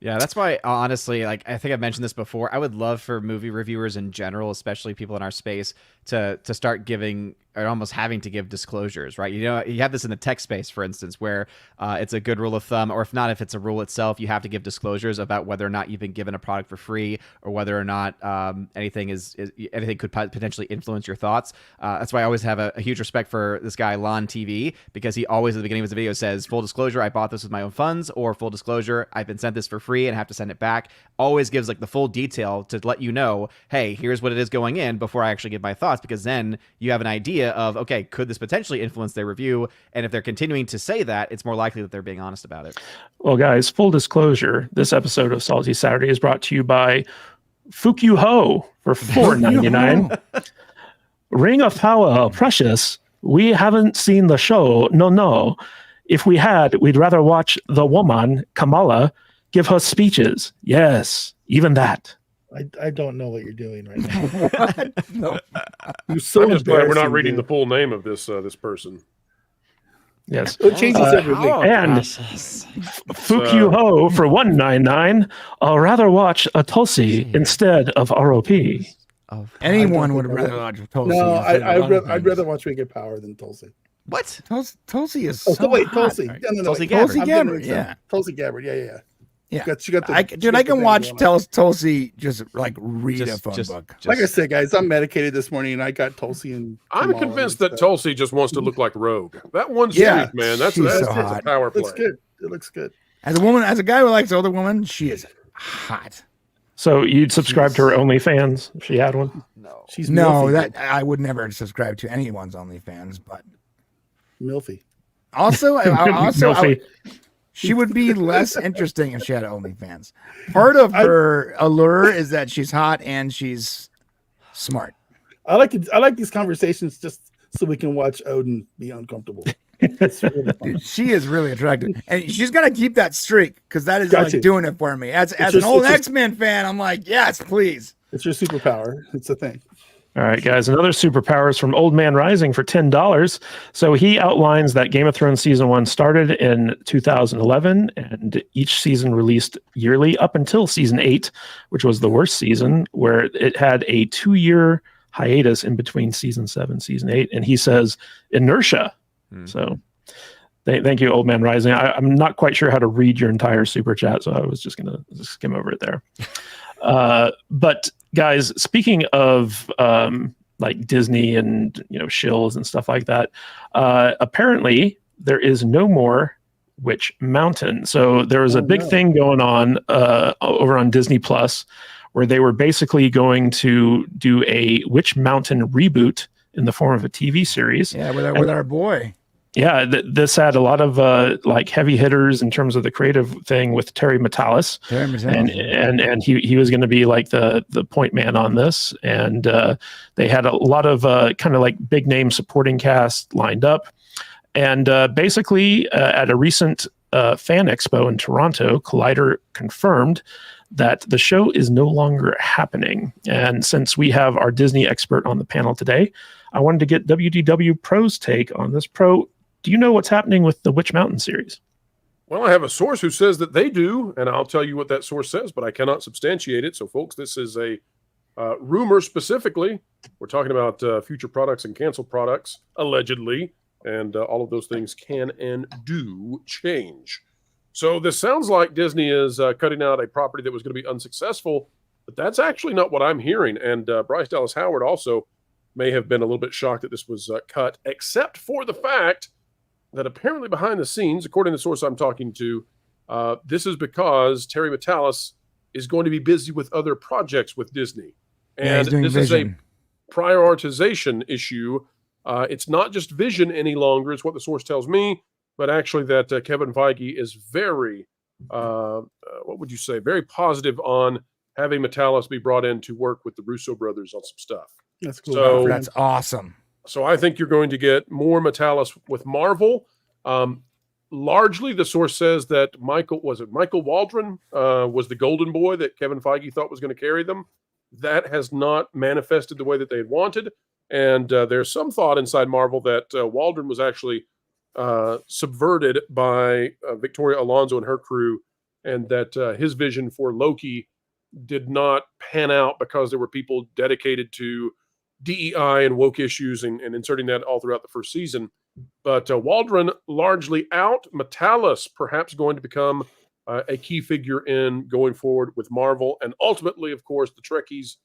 Yeah, that's why, honestly, like I think I've mentioned this before, I would love for movie reviewers in general, especially people in our space, to start giving or almost having to give disclosures, right? You know, you have this in the tech space, for instance, where it's a good rule of thumb, or if not, if it's a rule itself, you have to give disclosures about whether or not you've been given a product for free, or whether or not anything could potentially influence your thoughts. That's why I always have a huge respect for this guy, Lon TV, because he always at the beginning of his video says, full disclosure, I bought this with my own funds, or full disclosure, I've been sent this for free and have to send it back. Always gives like the full detail to let you know, hey, here's what it is going in before I actually give my thoughts, because then you have an idea of, okay, could this potentially influence their review? And if they're continuing to say that, it's more likely that they're being honest about it. Well, guys, full disclosure, this episode of Salty Saturday is brought to you by Fukyu Ho for $4.99. Ring of Power, precious. We haven't seen the show. No. If we had, we'd rather watch the woman, Kamala, give her speeches. Yes, even that. I don't know what you're doing right now. What? No. You're so I'm just glad we're not embarrassing, reading the dude. full name of this person. Yes. It changes every week. And Fukyu Ho for $1.99. I'll rather watch a Tulsi instead of ROP. Anyone would rather watch Tulsi. No, instead of I'd other rather, I'd things. rather watch Ring of Power than Tulsi. What? Tulsi is Oh, so wait, hot. Tulsi. Right. No, Tulsi wait. Gabbard. I'm getting Gabbard, mixed up. yeah. Tulsi Gabbard. Yeah. Yeah. She got the. I she can got the watch thing going on. Tulsi just like read a phone book. Like I said, guys, I'm medicated this morning, and I got Tulsi and. I'm Kamala convinced and that stuff. Tulsi just wants to look like Rogue. That one's Yeah, sweet, man. That's she's so a hot. power It play. looks good. It looks good. As a woman, as a guy who likes older women, she is hot. So you'd subscribe to her OnlyFans if she had one? She's No, milfy, that dude. I would never subscribe to anyone's OnlyFans, but milfy. also, Milfy. she would be less interesting if she had OnlyFans. Part of her allure is that she's hot and she's smart. I like these conversations just so we can watch Odin be uncomfortable. It's really fun. Dude, she is really attractive, and she's gonna keep that streak because that is Got like you. doing it for me. As an just- old it's just- X-Men fan, I'm like, yes, please. It's your superpower. It's a thing. All right, guys. Another superpower is from Old Man Rising for $10. So he outlines that Game of Thrones season 1 started in 2011, and each season released yearly up until season 8, which was the worst season, where it had a 2-year hiatus in between season 7, season 8. And he says inertia. So thank you, Old Man Rising. I'm not quite sure how to read your entire super chat, so I was just going to skim over it there. But guys, speaking of like Disney and shills and stuff like that, apparently there is no more Witch Mountain. So there was a big thing going on over on Disney Plus, where they were basically going to do a Witch Mountain reboot in the form of a TV series. Yeah, with our boy. Yeah, this had a lot of like heavy hitters in terms of the creative thing with Terry Matalas. And he was going to be like the point man on this, and they had a lot of kind of like big name supporting cast lined up, and basically at a recent fan expo in Toronto, Collider confirmed that the show is no longer happening. And since we have our Disney expert on the panel today, I wanted to get WDW Pro's take on this. Pro, do you know what's happening with the Witch Mountain series? Well, I have a source who says that they do, and I'll tell you what that source says, but I cannot substantiate it. So, folks, this is a rumor specifically. We're talking about future products and canceled products, allegedly, and all of those things can and do change. So this sounds like Disney is cutting out a property that was going to be unsuccessful, but that's actually not what I'm hearing. And Bryce Dallas Howard also may have been a little bit shocked that this was cut, except for the fact that apparently behind the scenes, according to the source I'm talking to, this is because Terry Matalas is going to be busy with other projects with Disney. And this is a prioritization issue. It's not just Vision any longer, is what the source tells me, but actually that Kevin Feige is very, what would you say, very positive on having Matalas be brought in to work with the Russo brothers on some stuff. That's cool. So That's awesome. So I think you're going to get more Matalas with Marvel. Largely, the source says that Michael Waldron was the golden boy that Kevin Feige thought was going to carry them. That has not manifested the way that they had wanted. And there's some thought inside Marvel that Waldron was actually subverted by Victoria Alonso and her crew, and that his vision for Loki did not pan out because there were people dedicated to DEI and woke issues and inserting that all throughout the first season. But Waldron largely out. Metalis perhaps going to become a key figure in going forward with Marvel. And ultimately, of course, the Trekkies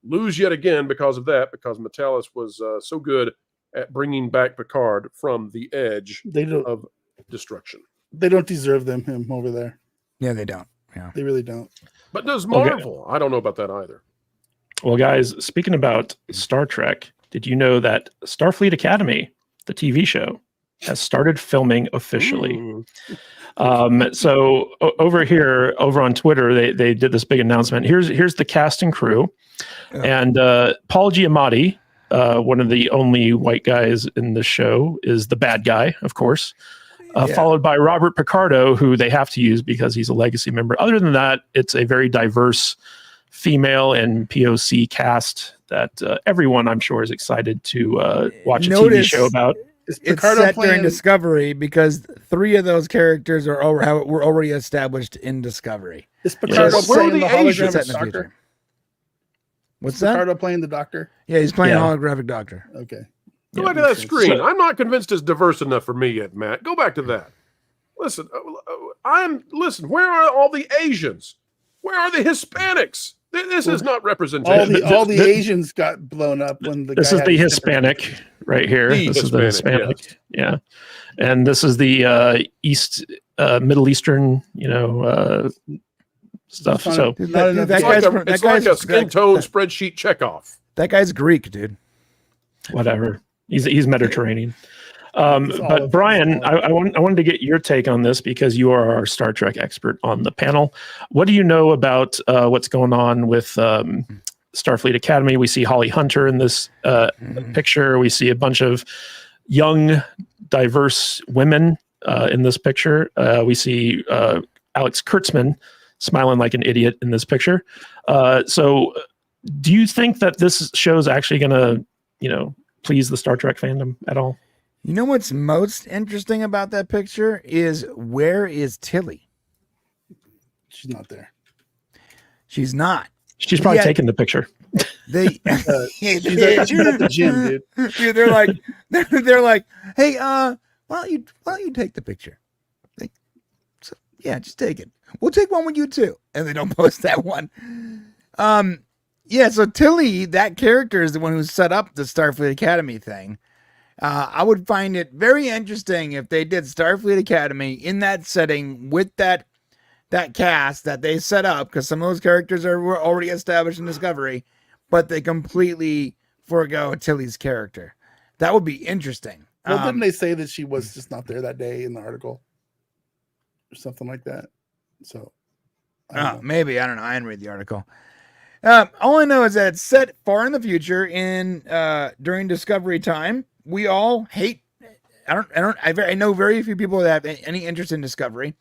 lose yet again because of that, because Metalis was so good at bringing back Picard from the edge of destruction. They don't deserve him over there. Yeah, they don't. Yeah, they really don't. But does Marvel? I don't know about that either. Well, guys, speaking about Star Trek, did you know that Starfleet Academy, the TV show, has started filming officially? So over on Twitter, they did this big announcement. Here's the cast and crew, and Paul Giamatti, one of the only white guys in the show, is the bad guy, of course. Followed by Robert Picardo, who they have to use because he's a legacy member. Other than that, it's a very diverse female and POC cast that everyone, I'm sure, is excited to watch a TV show about. It's set during Discovery because 3 of those characters were already established in Discovery. Is Picardo playing the Asians holographic doctor? What's that? Picardo playing the doctor? Yeah, he's playing a holographic doctor. Okay. Go back to that screen. I'm not convinced it's diverse enough for me yet, Matt. Go back to that. Listen, where are all the Asians? Where are the Hispanics? This is not representation. All the Asians got blown up when the. This is the Hispanic right here. This is the Hispanic. Yeah, and this is the Middle Eastern, stuff. So it's like a skin tone spreadsheet checkoff. That guy's Greek, dude. Whatever. He's Mediterranean. But Brian, I wanted to get your take on this because you are our Star Trek expert on the panel. What do you know about what's going on with Starfleet Academy? We see Holly Hunter in this picture. We see a bunch of young, diverse women in this picture. We see Alex Kurtzman smiling like an idiot in this picture. So do you think that this show is actually going to, please the Star Trek fandom at all? You know what's most interesting about that picture is where is Tilly? She's not there. She's not. She's probably taking the picture. She's at the gym, dude. Dude, they're like, hey, why don't you take the picture? Just take it. We'll take one with you too, and they don't post that one. So Tilly, that character, is the one who set up the Starfleet Academy thing. I would find it very interesting if they did Starfleet Academy in that setting with that cast that they set up, because some of those characters were already established in Discovery, but they completely forego Tilly's character. That would be interesting. Well, didn't they say that she was just not there that day in the article? Or something like that. So, maybe. I don't know. I didn't read the article. All I know is that it's set far in the future during Discovery time. We all hate. I know very few people that have any interest in Discovery.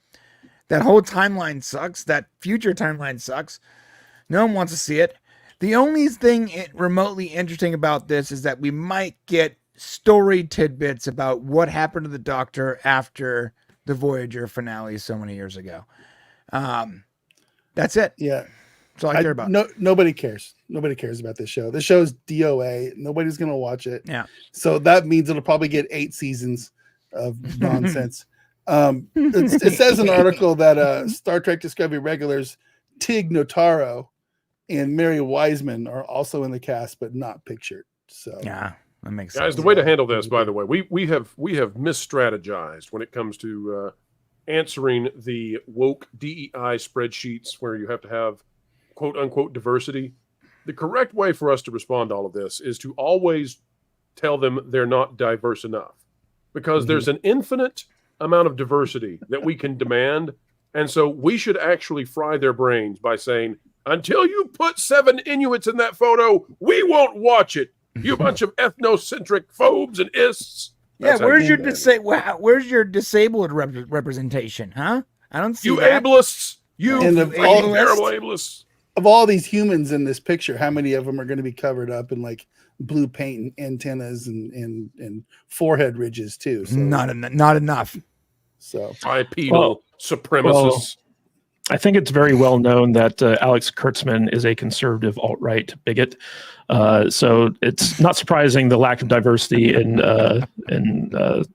That whole timeline sucks. That future timeline sucks. No one wants to see it. The only thing remotely interesting about this is that we might get story tidbits about what happened to the Doctor after the Voyager finale so many years ago. That's it. Yeah. That's all I care about. Nobody cares. Nobody cares about this show. This show's DOA. Nobody's going to watch it. Yeah. So that means it'll probably get 8 seasons of nonsense. It says in an article that Star Trek Discovery regulars Tig Notaro and Mary Wiseman are also in the cast, but not pictured. So yeah, that makes sense. Guys, the way to handle this, by the way, we have misstrategized when it comes to answering the woke DEI spreadsheets where you have to have quote unquote diversity. The correct way for us to respond to all of this is to always tell them they're not diverse enough, because there's an infinite amount of diversity that we can demand. And so we should actually fry their brains by saying, until you put 7 Inuits in that photo, we won't watch it. You bunch of ethnocentric phobes and ists. Yeah, where's your disabled representation, huh? I don't see you that. ableists. You terrible ableists. Of all these humans in this picture, how many of them are going to be covered up in like blue paint and antennas and forehead ridges too? So not enough. So bipedal supremacists. I think it's very well known that Alex Kurtzman is a conservative alt-right bigot. So it's not surprising the lack of diversity in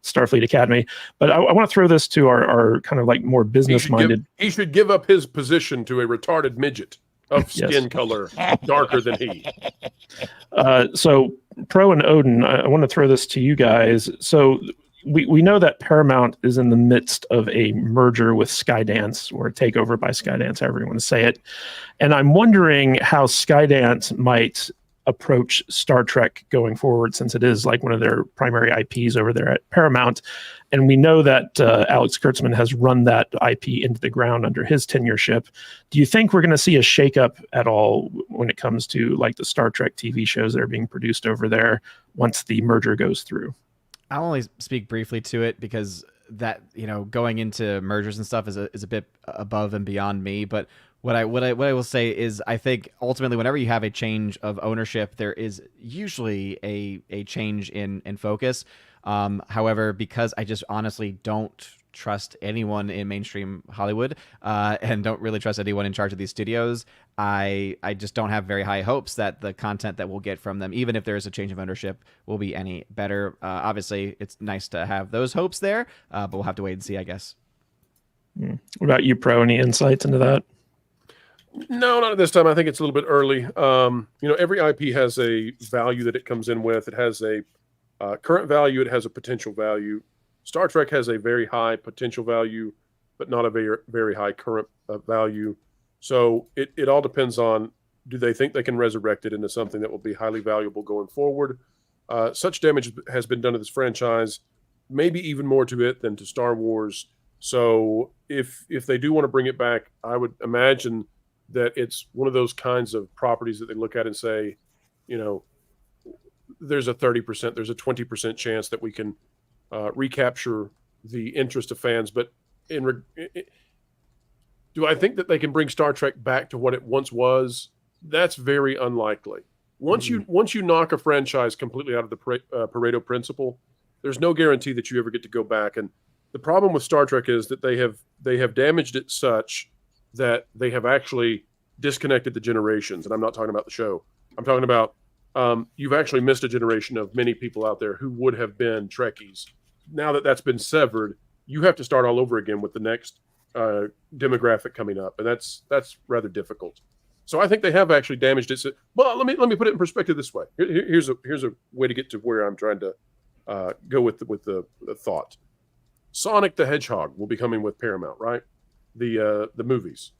Starfleet Academy. But I want to throw this to our kind of like more business-minded. He should give up his position to a retarded midget of skin color darker than he. So Pro and Odin, I want to throw this to you guys. So we know that Paramount is in the midst of a merger with Skydance, or a takeover by Skydance, however you want to say it. And I'm wondering how Skydance might approach Star Trek going forward, since it is like one of their primary IPs over there at Paramount. And we know that Alex Kurtzman has run that IP into the ground under his tenureship. Do you think we're going to see a shakeup at all when it comes to like the Star Trek TV shows that are being produced over there once the merger goes through? I'll only speak briefly to it because that, going into mergers and stuff is a bit above and beyond me. But what I will say is, I think ultimately whenever you have a change of ownership, there is usually a change in focus. However, because I just honestly don't trust anyone in mainstream Hollywood and don't really trust anyone in charge of these studios, I just don't have very high hopes that the content that we'll get from them, even if there is a change of ownership, will be any better. Obviously, it's nice to have those hopes there, but we'll have to wait and see, I guess. What about you, Pro? Any insights into that? No, not at this time. I think it's a little bit early. Every IP has a value that it comes in with. It has a current value. It has a potential value. Star Trek has a very high potential value, but not a very, very high current value. So it all depends on, do they think they can resurrect it into something that will be highly valuable going forward? Such damage has been done to this franchise, maybe even more to it than to Star Wars. So if they do want to bring it back, I would imagine that it's one of those kinds of properties that they look at and say, there's a 30%, there's a 20% chance that we can recapture the interest of fans. But do I think that they can bring Star Trek back to what it once was? That's very unlikely. Once you knock a franchise completely out of the Pareto principle, there's no guarantee that you ever get to go back. And the problem with Star Trek is that they have damaged it such that they have actually disconnected the generations. And I'm not talking about the show. I'm talking about you've actually missed a generation of many people out there who would have been Trekkies. Now that that's been severed, you have to start all over again with the next demographic coming up, and that's rather difficult. So I think they have actually damaged it. Well, let me put it in perspective this way. Here's a way to get to where I'm trying to go with the thought. Sonic the Hedgehog will be coming with Paramount, right? The movies.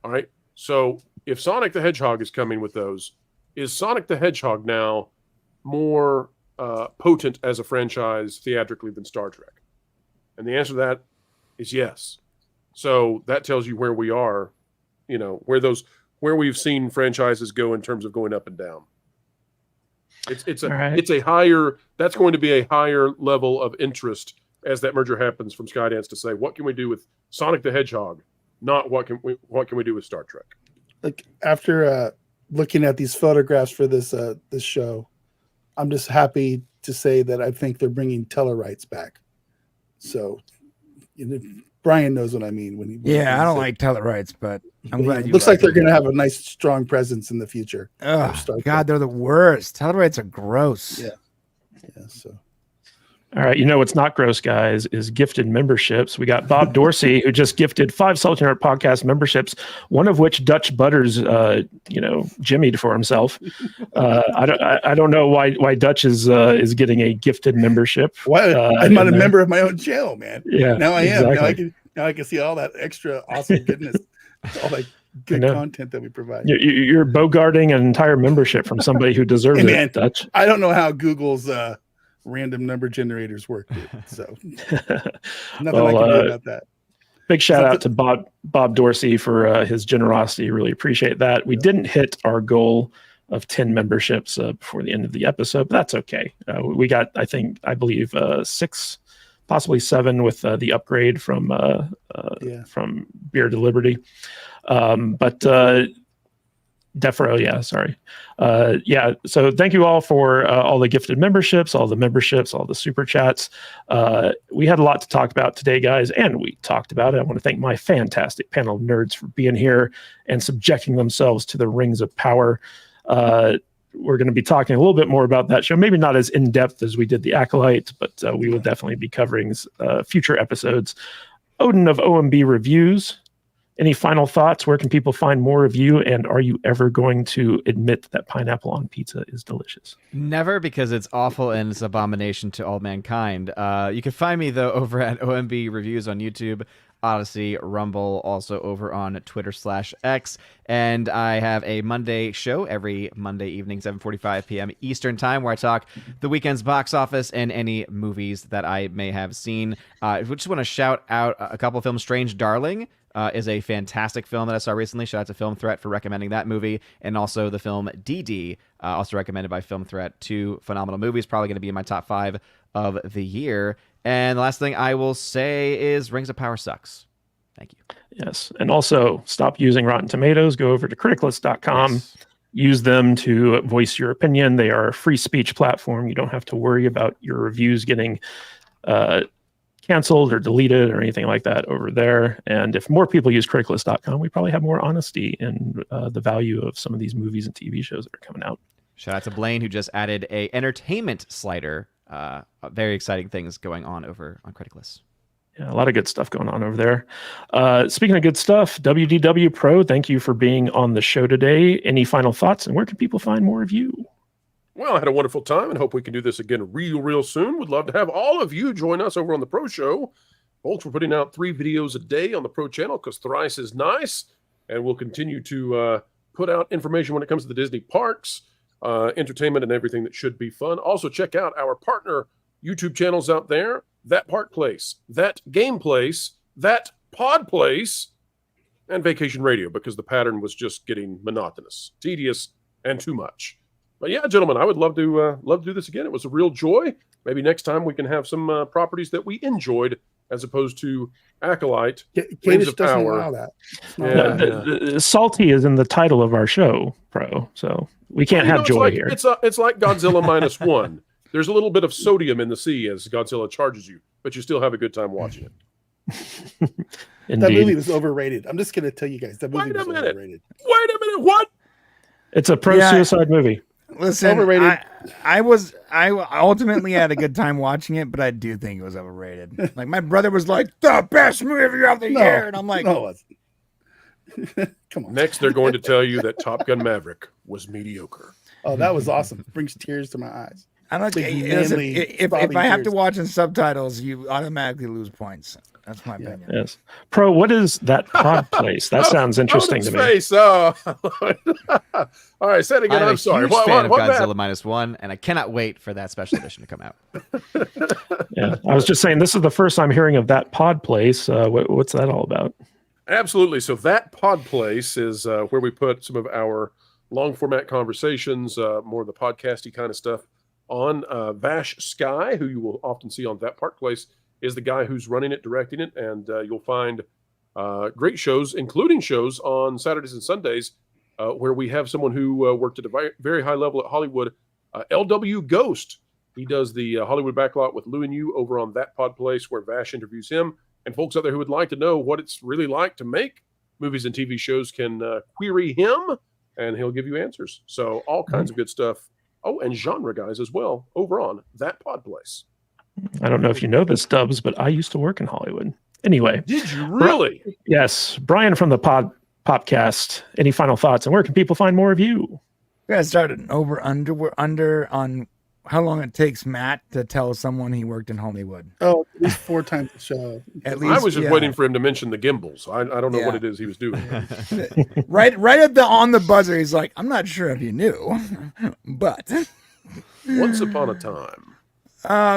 All right. So if Sonic the Hedgehog is coming with those, is Sonic the Hedgehog now more potent as a franchise theatrically than Star Trek? And the answer to that is yes. So that tells you where we are, where we've seen franchises go in terms of going up and down. It's a higher, that's going to be a higher level of interest as that merger happens from Skydance to say, what can we do with Sonic the Hedgehog? Not what can we do with Star Trek? Like after looking at these photographs for this show, I'm just happy to say that I think they're bringing Tellarites back. So Brian knows what I mean when he. I don't like Tellarites, but I'm glad you. Looks like they're going to have a nice, strong presence in the future. Oh God, they're the worst. Tellarites are gross. Yeah. So. All right, what's not gross, guys, is gifted memberships. We got Bob Dorsey, who just gifted 5 Salty Nerd Podcast memberships, one of which Dutch Butters, jimmied for himself. I don't know why Dutch is getting a gifted membership. I'm not a member of my own channel, man. Yeah, now I am. exactly. Now I can see all that extra awesome goodness, all that good content that we provide. You're bogarting an entire membership from somebody who deserves it, Dutch. I don't know how Google's random number generators work, dude. So nothing I can do about that. Big shout out to Bob Dorsey for his generosity. Really appreciate that. We didn't hit our goal of 10 memberships before the end of the episode, but that's okay. We got, I believe 6, possibly 7 with the upgrade from Beard to Liberty. But Defro, yeah, sorry. Yeah, so thank you all for all the gifted memberships, all the super chats. We had a lot to talk about today, guys, and we talked about it. I want to thank my fantastic panel of nerds for being here and subjecting themselves to the rings of power. We're going to be talking a little bit more about that show, maybe not as in-depth as we did the Acolyte, but we will definitely be covering future episodes. Odin of OMB Reviews, any final thoughts? Where can people find more of you? And are you ever going to admit that pineapple on pizza is delicious? Never, because it's awful and it's abomination to all mankind. You can find me, though, over at OMB Reviews on YouTube, Odyssey, Rumble, also over on Twitter/X. And I have a Monday show every Monday evening, 7:45 p.m. Eastern Time, where I talk the weekend's box office and any movies that I may have seen. I just want to shout out a couple of films. Strange Darling is a fantastic film that I saw recently. Shout out to Film Threat for recommending that movie. And also the film DD, also recommended by Film Threat. 2 phenomenal movies, probably going to be in my top 5 of the year. And the last thing I will say is Rings of Power sucks. Thank you. Yes. And also stop using Rotten Tomatoes. Go over to criticalist.com. Yes. Use them to voice your opinion. They are a free speech platform. You don't have to worry about your reviews getting canceled or deleted or anything like that over there. And if more people use criticalist.com, we probably have more honesty in the value of some of these movies and TV shows that are coming out. Shout out to Blaine, who just added a entertainment slider. Very exciting things going on over on Criticalist. Yeah, a lot of good stuff going on over there. Speaking of good stuff, WDW Pro, thank you for being on the show today. Any final thoughts, and where can people find more of you? Well, I had a wonderful time and hope we can do this again real soon. Would love to have all of you join us over on the Pro Show. Folks, we're putting out 3 videos a day on the Pro channel because thrice is nice. And we'll continue to put out information when it comes to the Disney parks, entertainment, and everything that should be fun. Also, check out our partner YouTube channels out there. That Park Place, That Game Place, That Pod Place, and Vacation Radio, because the pattern was just getting monotonous, tedious, and too much. But yeah, gentlemen, I would love to do this again. It was a real joy. Maybe next time we can have some properties that we enjoyed, as opposed to Acolyte, Rings of Power. Yeah. Salty is in the title of our show, Pro. So we can't have joy here. It's like Godzilla -1. There's a little bit of sodium in the sea as Godzilla charges you, but you still have a good time watching it. That movie was overrated. I'm just going to tell you guys, that movie was overrated. Wait a minute, what? It's a pro-suicide movie. Listen, overrated. I ultimately had a good time watching it, but I do think it was overrated. Like, my brother was like, the best movie of the year, and I'm like, no, it wasn't. Come on. Next, they're going to tell you that Top Gun Maverick was mediocre. Oh, that was awesome. It brings tears to my eyes. I don't think if I have to watch in subtitles, you automatically lose points. That's my opinion. Yes. Pro, what is that pod place? That sounds interesting to me. Face. Oh. All right, say it again. I'm sorry. I'm a huge fan of Godzilla -1, and I cannot wait for that special edition to come out. Yeah, I was just saying, this is the first I'm hearing of that pod place. What's that all about? Absolutely. So that pod place is where we put some of our long format conversations, more of the podcasty kind of stuff on. Vash Sky, who you will often see on That Park Place, is the guy who's running it, directing it, and you'll find great shows, including shows on Saturdays and Sundays, where we have someone who worked at a very high level at Hollywood, LW Ghost. He does the Hollywood Backlot with Lou and you over on That Pod Place, where Vash interviews him. And folks out there who would like to know what it's really like to make movies and TV shows can query him, and he'll give you answers. So all kinds of good stuff. Oh, and genre guys as well over on That Pod Place. I don't know if you know this, Dubs, but I used to work in Hollywood. Anyway. Did you really? Yes. Brian from the Popcast. Any final thoughts? And where can people find more of you? We guys started over under on how long it takes Matt to tell someone he worked in Hollywood. Oh, at least 4 times the show. At least, I was just waiting for him to mention the gimbals. I don't know what it is he was doing. right at on the buzzer, he's like, I'm not sure if you knew, but once upon a time.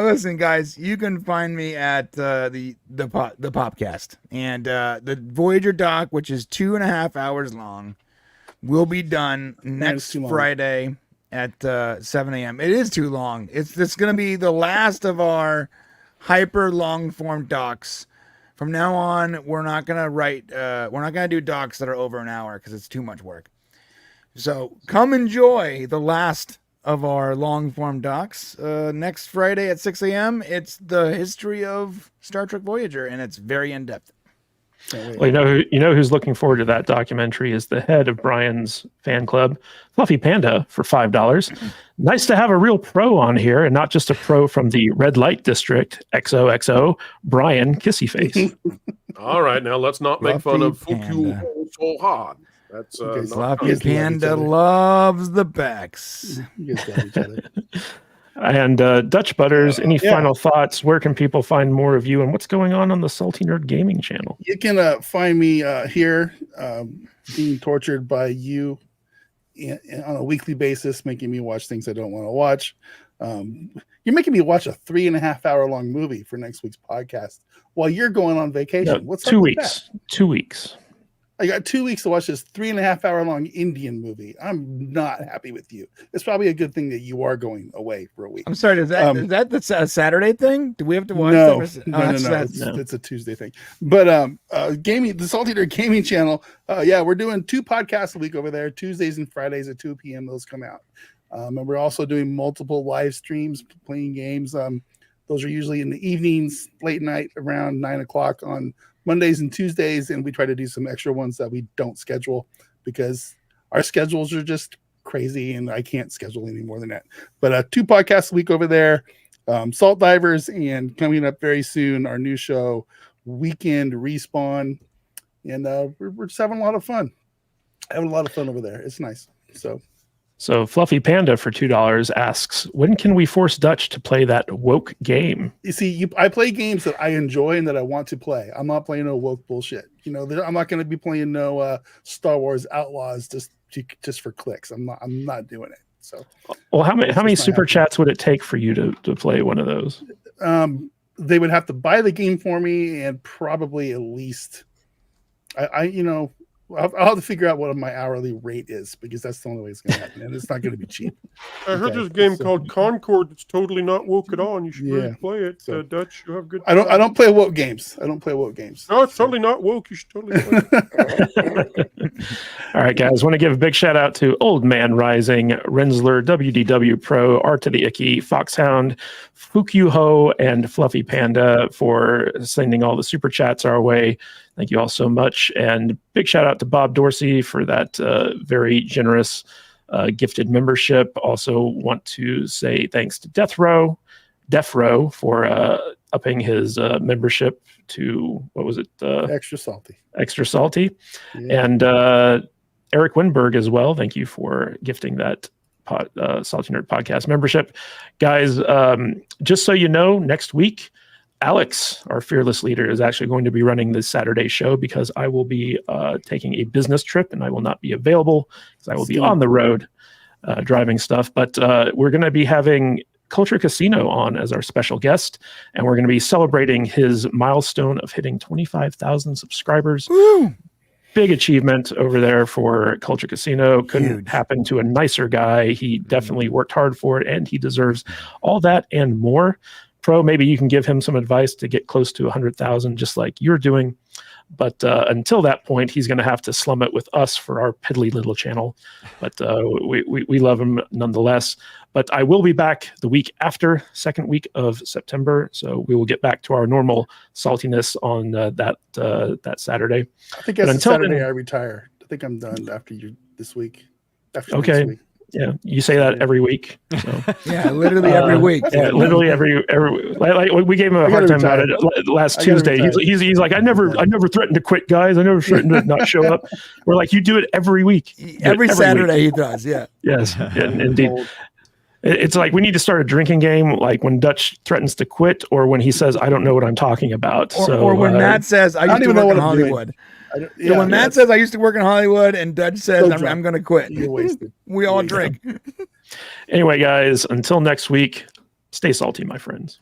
Listen, guys, you can find me at the Popcast, and the Voyager doc, which is 2.5 hours long, will be done next Friday at 7 a.m. It is too long. It's going to be the last of our hyper long form docs. From now on, we're not going to write. We're not going to do docs that are over an hour because it's too much work. So come enjoy the last of our long form docs. Next Friday at 6 a.m. It's the history of Star Trek Voyager, and it's very in depth. Well, you know who's looking forward to that documentary is the head of Brian's fan club, Fluffy Panda, for $5. Nice to have a real pro on here, and not just a pro from the red light district. XOXO, Brian Kissy Face. All right, now let's not make fun of Fluffy Fukyu so hard. That's not Fluffy Yes, love each Panda other. loves the Becks. You guys love each other. And Dutch Butters, any final thoughts? Where can people find more of you, and what's going on the Salty Nerd Gaming channel? You can find me here being tortured by you on a weekly basis, making me watch things I don't want to watch. You're making me watch a 3.5 hour long movie for next week's podcast while you're going on vacation. No, What's 2 up with weeks. that? 2 weeks. I got 2 weeks to watch this 3.5 hour long Indian movie. I'm not happy with you. It's probably a good thing that you are going away for a week. I'm sorry, is that the Saturday thing? Do we have to watch No, that? no. It's a Tuesday thing. But gaming, the Salty Nerd Gaming channel. We're doing 2 podcasts a week over there. Tuesdays and Fridays at 2 p.m. Those come out. And we're also doing multiple live streams, playing games. Those are usually in the evenings, late night, around 9 o'clock on Mondays and Tuesdays, and we try to do some extra ones that we don't schedule because our schedules are just crazy and I can't schedule any more than that. But 2 podcasts a week over there, Salt Divers, and coming up very soon, our new show, Weekend Respawn. And we're just having a lot of fun. Having a lot of fun over there. It's nice. So Fluffy Panda for $2 asks, when can we force Dutch to play that woke game? You see, I play games that I enjoy and that I want to play. I'm not playing no woke bullshit. I'm not going to be playing no Star Wars Outlaws just for clicks. I'm not doing it. So, well, how many super chats would it take for you to play one of those? They would have to buy the game for me, and probably at least, I'll have to figure out what my hourly rate is because that's the only way it's going to happen, and it's not going to be cheap. I heard this game called Concord. It's totally not woke at all, and you should really play it. Dutch, you have good. I don't play woke games. No, it's totally not woke. You should totally play it. All right, guys. Want to give a big shout out to Old Man Rising, Rensler, WDW Pro, Art to the Icky, Foxhound, Fukyu Ho, and Fluffy Panda for sending all the super chats our way. Thank you all so much. And big shout out to Bob Dorsey for that very generous gifted membership. Also want to say thanks to Death Row for upping his membership to, what was it? Extra salty. Yeah. And Eric Winberg as well. Thank you for gifting that Salty Nerd Podcast membership. Guys, just so you know, next week, Alex, our fearless leader, is actually going to be running this Saturday show because I will be taking a business trip and I will not be available because I will be on the road driving stuff. But we're going to be having Culture Casino on as our special guest, and we're going to be celebrating his milestone of hitting 25,000 subscribers. Woo! Big achievement over there for Culture Casino. Couldn't happen to a nicer guy. He definitely worked hard for it, and he deserves all that and more. Pro, maybe you can give him some advice to get close to 100,000, just like you're doing. But until that point, he's going to have to slum it with us for our piddly little channel. But we love him nonetheless. But I will be back the week after, second week of September. So we will get back to our normal saltiness on that Saturday. I think that's the Saturday I retire. I think I'm done after this week. Okay. This week. Yeah, you say that every week. So. Yeah, literally every week. Yeah, literally every like we gave him a hard time about it last Tuesday. He's like, I never threatened to quit, guys. I never threatened to not show up. We're like, you do it every week. Every Saturday he does. Yeah. Yes, indeed. It's like we need to start a drinking game, like when Dutch threatens to quit, or when he says, "I don't know what I'm talking about," or when Matt says, "I used to work in Hollywood." When Matt says, "I used to work in Hollywood," and Dutch says, "I'm going to quit," you're wasted. We all drink. Anyway, guys, until next week, stay salty, my friends.